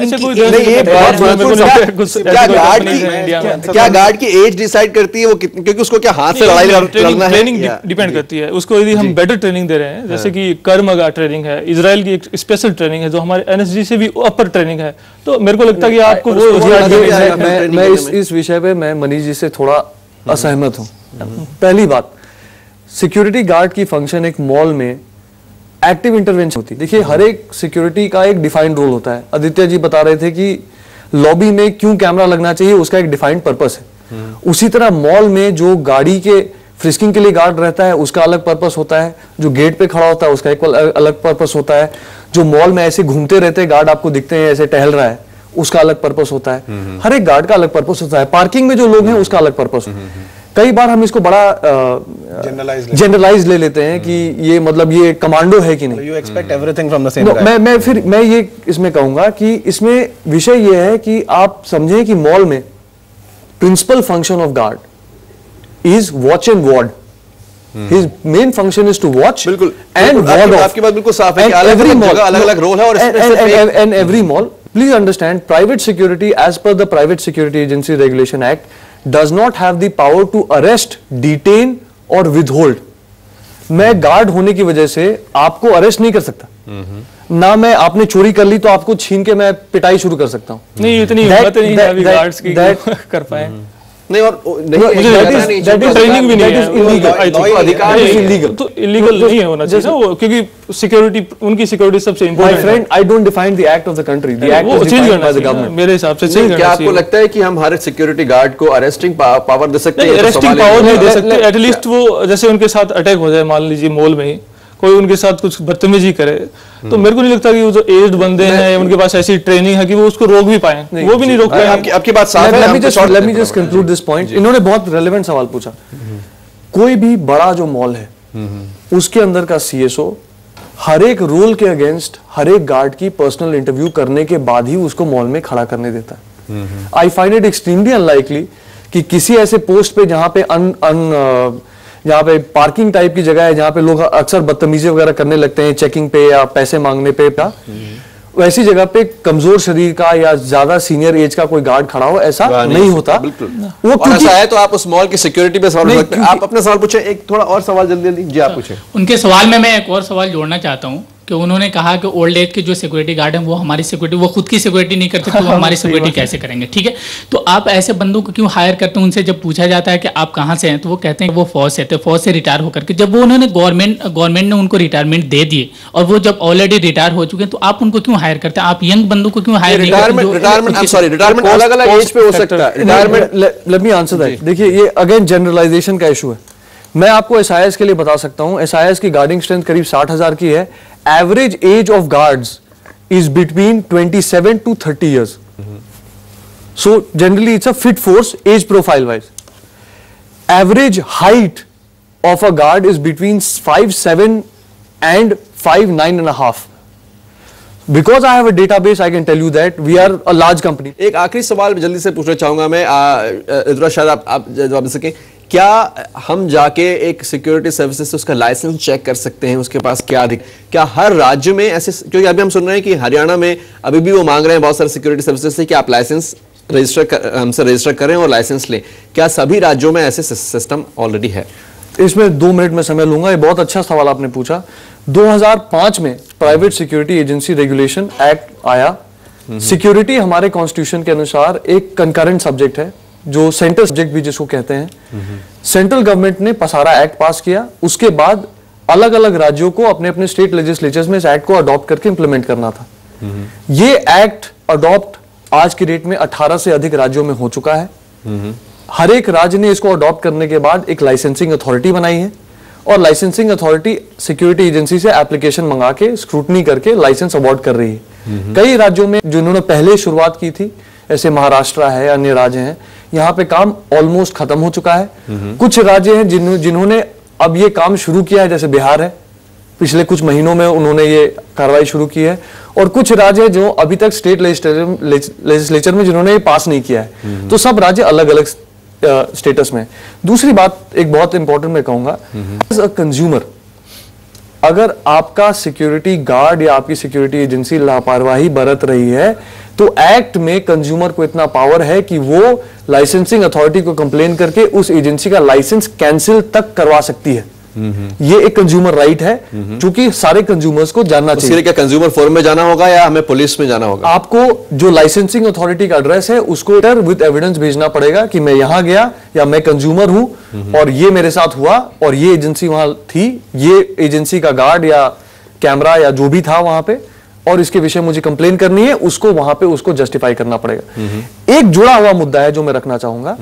क्या गार्ड की एज डिसाइड करती है वो कितनी, क्योंकि उसको क्या हाथ से लड़ाई लड़ना है, ट्रेनिंग डिपेंड करती है उसको। यदि हम बेटर ट्रेनिंग दे रहे हैं, जैसे कि कर्मगा ट्रेनिंग है, इजराइल की एक स्पेशल ट्रेनिंग है जो हमारे एनएसजी से भी अपर ट्रेनिंग है, तो मेरे को लगता है कि आपको वो मैं इस विषय पे मैं मनीष जी से थोड़ा असहमत हूं। पहली बात, सिक्योरिटी गार्ड की फंक्शन एक मॉल में एक्टिव इंटरवेंशन होती है। देखिए, हर एक सिक्योरिटी का एक डिफाइंड रोल होता है। आदित्य जी बता रहे थे कि लॉबी में क्यों कैमरा लगना चाहिए, उसका एक डिफाइंड पर्पस है। उसी तरह मॉल में जो गाड़ी के फ्रिस्किंग के लिए गार्ड रहता है उसका अलग पर्पस होता है, जो गेट पे खड़ा होता है उसका एक अलग पर्पस होता है, जो मॉल में ऐसे घूमते रहते हैं गार्ड, आपको दिखते हैं ऐसे टहल रहा है, उसका अलग पर्पस होता है। हर एक गार्ड का अलग पर्पस होता है। पार्किंग में जो लोग हैं उसका अलग पर्पस होता है। कई बार हम इसको बड़ा जनरलाइज ले लेते हैं कि ये मतलब ये कमांडो है कि नहीं। You expect everything from the same guy. मैं ये इसमें कहूंगा कि इसमें विषय ये है कि आप समझें कि मॉल में principal function of guard is watch and ward. His main function is to watch बिल्कुल, and ward off. आपकी बात बिल्कुल साफ है कि अलग-अलग रोल है और and every mall, please understand, private security as per the Private Security Agency Regulation Act does not have the power to arrest, detain or withhold. मैं गार्ड होने की वजह से आपको अरेस्ट नहीं कर सकता, ना मैं आपने चोरी कर ली तो आपको छीन के मैं पिटाई शुरू कर सकता हूँ। नहीं, इतनी हिम्मत नहीं है अभी गार्ड्स की कर पाए। नहीं, और ट्रेनिंग भी नहीं है, अधिकार इलीगल तो इलीगल नहीं होना चाहिए वो, क्योंकि सिक्योरिटी, उनकी सिक्योरिटी सबसे My friend, I don't define the act of the country. The act is defined by the government. मेरे हिसाब से चेंज क्या आपको लगता है कि हम हर सिक्योरिटी गार्ड को अरेस्टिंग पावर दे सकते हैं? अरेस्टिंग पावर नहीं दे सकते, एटलीस्ट वो जैसे उनके साथ अटैक हो जाए, मान लीजिए मॉल में ही कोई उनके साथ कुछ बदतमीजी करे, तो मेरे को नहीं लगता कि वो जो एज्ड बंदे हैं उनके पास ऐसी ट्रेनिंग है कि वो उसको रोक भी पाए, वो भी नहीं रोक पाए। आपकी बात साफ है। Let me just conclude this point. इन्होंने बहुत रेलेवेंट सवाल पूछा। कोई भी बड़ा जो मॉल है उसके अंदर का सीएसओ हर एक रूल के अगेंस्ट हर एक गार्ड की पर्सनल इंटरव्यू करने के बाद ही उसको मॉल में खड़ा करने देता है। I find it extremely unlikely कि किसी ऐसे पोस्ट पे जहां पे जहाँ पे पार्किंग टाइप की जगह है, जहाँ पे लोग अक्सर बदतमीजी वगैरह करने लगते हैं चेकिंग पे या पैसे मांगने पे, वैसी जगह पे कमजोर शरीर का या ज्यादा सीनियर एज का कोई गार्ड खड़ा हो, ऐसा नहीं होता। वो ऐसा है तो आप उस मॉल की सिक्योरिटी पे सवाल सकते हैं। आप अपना सवाल पूछे, एक थोड़ा और सवाल जल्दी जी आप पूछे। उनके सवाल में मैं एक और सवाल जोड़ना चाहता हूँ कि उन्होंने कहा कि ओल्ड एज के जो सिक्योरिटी गार्ड हैं वो हमारी सिक्योरिटी, वो खुद की सिक्योरिटी नहीं करते तो वो हमारी सिक्योरिटी कैसे करेंगे? ठीक है, तो आप ऐसे बंदों को क्यों हायर करते हैं? उनसे जब पूछा जाता है कि आप कहाँ से हैं तो वो कहते हैं वो फौज से थे, फौज से रिटायर होकर के, जब वो उन्होंने गवर्नमेंट ने उनको रिटायरमेंट दे दिए और वो जब ऑलरेडी रिटायर हो चुके हैं तो आप उनको क्यों हायर करते हैं? आप यंग बंदों को क्यों हायर नहीं करते? रिटायरमेंट अलग-अलग एज पे हो सकता है। Retirement, let me answer that. देखिए, ये अगेन जनरलाइजेशन का इशू है। मैं आपको एसआईएस के लिए बता सकता हूं, एसआईएस की गार्डिंग स्ट्रेंथ करीब 60,000 की है। Average age of guards is between 27 to 30 years. So generally it's a fit force age profile wise. Average height of a guard is between 5'7" and 5'9.5". Because I have a database, I can tell you that we are a large company. एक आखिरी सवाल जल्दी से पूछना चाहूंगा मैं, इधर शायद आप जवाब दे सकें। क्या हम जाके एक सिक्योरिटी सर्विसेज से उसका लाइसेंस चेक कर सकते हैं? उसके पास क्या हर राज्य में ऐसे, क्योंकि अभी हम सुन रहे हैं कि हरियाणा में अभी भी वो मांग रहे हैं बहुत सारे सिक्योरिटी सर्विसेज से कि आप लाइसेंस हमसे रजिस्टर करें और लाइसेंस लें। क्या सभी राज्यों में ऐसे सिस्टम ऑलरेडी है? इसमें 2 मिनट में समय लूंगा। ये बहुत अच्छा सवाल आपने पूछा। 2005 में private security agency regulation act आया। सिक्योरिटी हमारे कॉन्स्टिट्यूशन के अनुसार एक कंकरेंट सब्जेक्ट है, जो सेंट्रल सब्जेक्ट भी जिसको कहते हैं। सेंट्रल गवर्नमेंट ने पसारा एक्ट पास किया, उसके बाद अलग अलग राज्यों को अपने अपने स्टेट लेजिस्लेचर्स में इस एक्ट को अडॉप्ट करके इंप्लीमेंट करना था। ये एक्ट अडॉप्ट आज की डेट में 18 से अधिक राज्यों में हो चुका है। हर एक राज्य ने इसको अडॉप्ट करने के बाद एक लाइसेंसिंग अथॉरिटी बनाई है और लाइसेंसिंग अथॉरिटी सिक्योरिटी एजेंसी से एप्लीकेशन मंगा के स्क्रूटनी करके लाइसेंस अवार्ड कर रही है। कई राज्यों में जिन्होंने पहले शुरुआत की थी, ऐसे महाराष्ट्र है, अन्य राज्य हैं, यहाँ पे काम ऑलमोस्ट खत्म हो चुका है। कुछ राज्य हैं जिन्होंने अब ये काम शुरू किया है, जैसे बिहार है, पिछले कुछ महीनों में उन्होंने ये कार्रवाई शुरू की है, और कुछ राज्य हैं जो अभी तक स्टेट लेजिस्लेचर में जिन्होंने ये पास नहीं किया है। तो सब राज्य अलग अलग स्टेटस में। दूसरी बात एक बहुत इंपॉर्टेंट मैं कहूंगा, एज अ कंज्यूमर, अगर आपका सिक्योरिटी गार्ड या आपकी सिक्योरिटी एजेंसी लापरवाही बरत रही है तो एक्ट में कंज्यूमर को इतना पावर है कि वो लाइसेंसिंग अथॉरिटी को कंप्लेन करके उस एजेंसी का लाइसेंस कैंसिल तक करवा सकती है। ये एक कंज्यूमर राइट है जो कि सारे कंज्यूमर्स को जानना चाहिए। इसके लिए क्या कंज्यूमर फोरम में जाना होगा या हमें पुलिस में जाना होगा? आपको जो लाइसेंसिंग अथॉरिटी का एड्रेस है उसको विद एविडेंस भेजना पड़ेगा कि मैं यहां गया या मैं कंज्यूमर हूं और ये मेरे साथ हुआ और ये एजेंसी वहां थी, ये एजेंसी का गार्ड या कैमरा या जो भी था वहां पे, और इसके विषय मुझे कंप्लेन करनी है, उसको वहां पे उसको जस्टिफाई करना पड़ेगा। एक जुड़ा हुआ मुद्दा है जो मैं रखना चाहूंगा।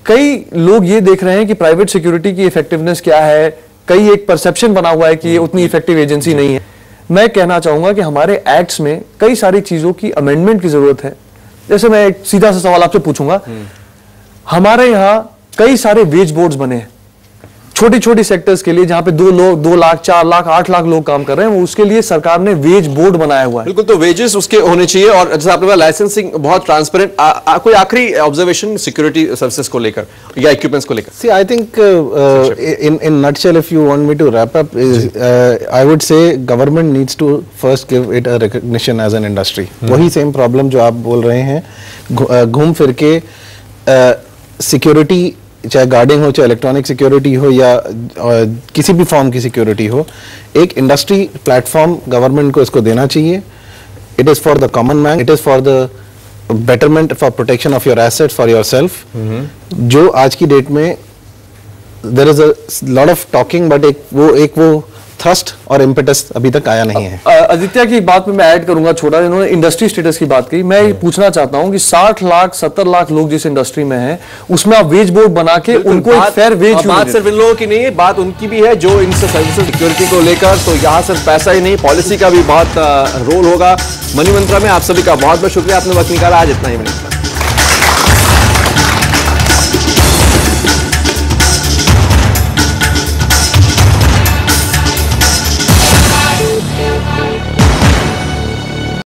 कई लोग ये देख रहे हैं कि प्राइवेट सिक्योरिटी की इफेक्टिवनेस क्या है, कई एक परसेप्शन बना हुआ है कि ये उतनी इफेक्टिव एजेंसी नहीं है। मैं कहना चाहूंगा कि हमारे एक्ट्स में कई सारी चीजों की अमेंडमेंट की जरूरत है। जैसे मैं एक सीधा सा सवाल आपसे पूछूंगा, हमारे यहाँ कई सारे वेज बोर्ड्स बने हैं छोटी छोटी सेक्टर्स के लिए, जहां पे 2 लाख 4 लाख 8 लाख लोग काम कर रहे हैं, उसके लिए सरकार ने वेज बोर्ड बनाया हुआ है। बिल्कुल, तो वेजेस उसके होने चाहिए। और जैसे आपने बताया लाइसेंसिंग बहुत ट्रांसपेरेंट। कोई आखिरी ऑब्जर्वेशन सिक्योरिटी सर्विसेज को लेकर या इक्विपमेंट्स को लेकर? See, I think in nutshell, if you want me to wrap up, I would say government needs to first give it a recognition as an industry. वही same problem जो आप बोल रहे हैं, घूम फिर के सिक्योरिटी, चाहे गार्डिंग हो, चाहे इलेक्ट्रॉनिक सिक्योरिटी हो या किसी भी फॉर्म की सिक्योरिटी हो, एक इंडस्ट्री प्लेटफॉर्म गवर्नमेंट को इसको देना चाहिए। It is for the common man, it is for the betterment, for protection of your assets, for yourself. जो आज की डेट में there is a lot of talking, but एक वो थ्रस्ट और इम्पेटस अभी तक आया नहीं है। आदित्य की बात में मैं ऐड करूंगा छोटा, इन्होंने इंडस्ट्री स्टेटस की बात की। मैं ये पूछना चाहता हूं कि 60 लाख 70 लाख लोग जिस इंडस्ट्री में हैं, उसमें आप वेज बोर्ड बना के उनको एक फेयर वेज। बात सिर्फ इन लोगों की नहीं है, बात उनकी भी है जो इनसे सर्विसेज सिक्योरिटी को लेकर। तो यहाँ सिर्फ पैसा ही नहीं, पॉलिसी का भी बहुत रोल होगा। मनी मंत्रा में आप सभी का बहुत बहुत शुक्रिया, आपने वक्त निकाला। आज इतना ही मिनट।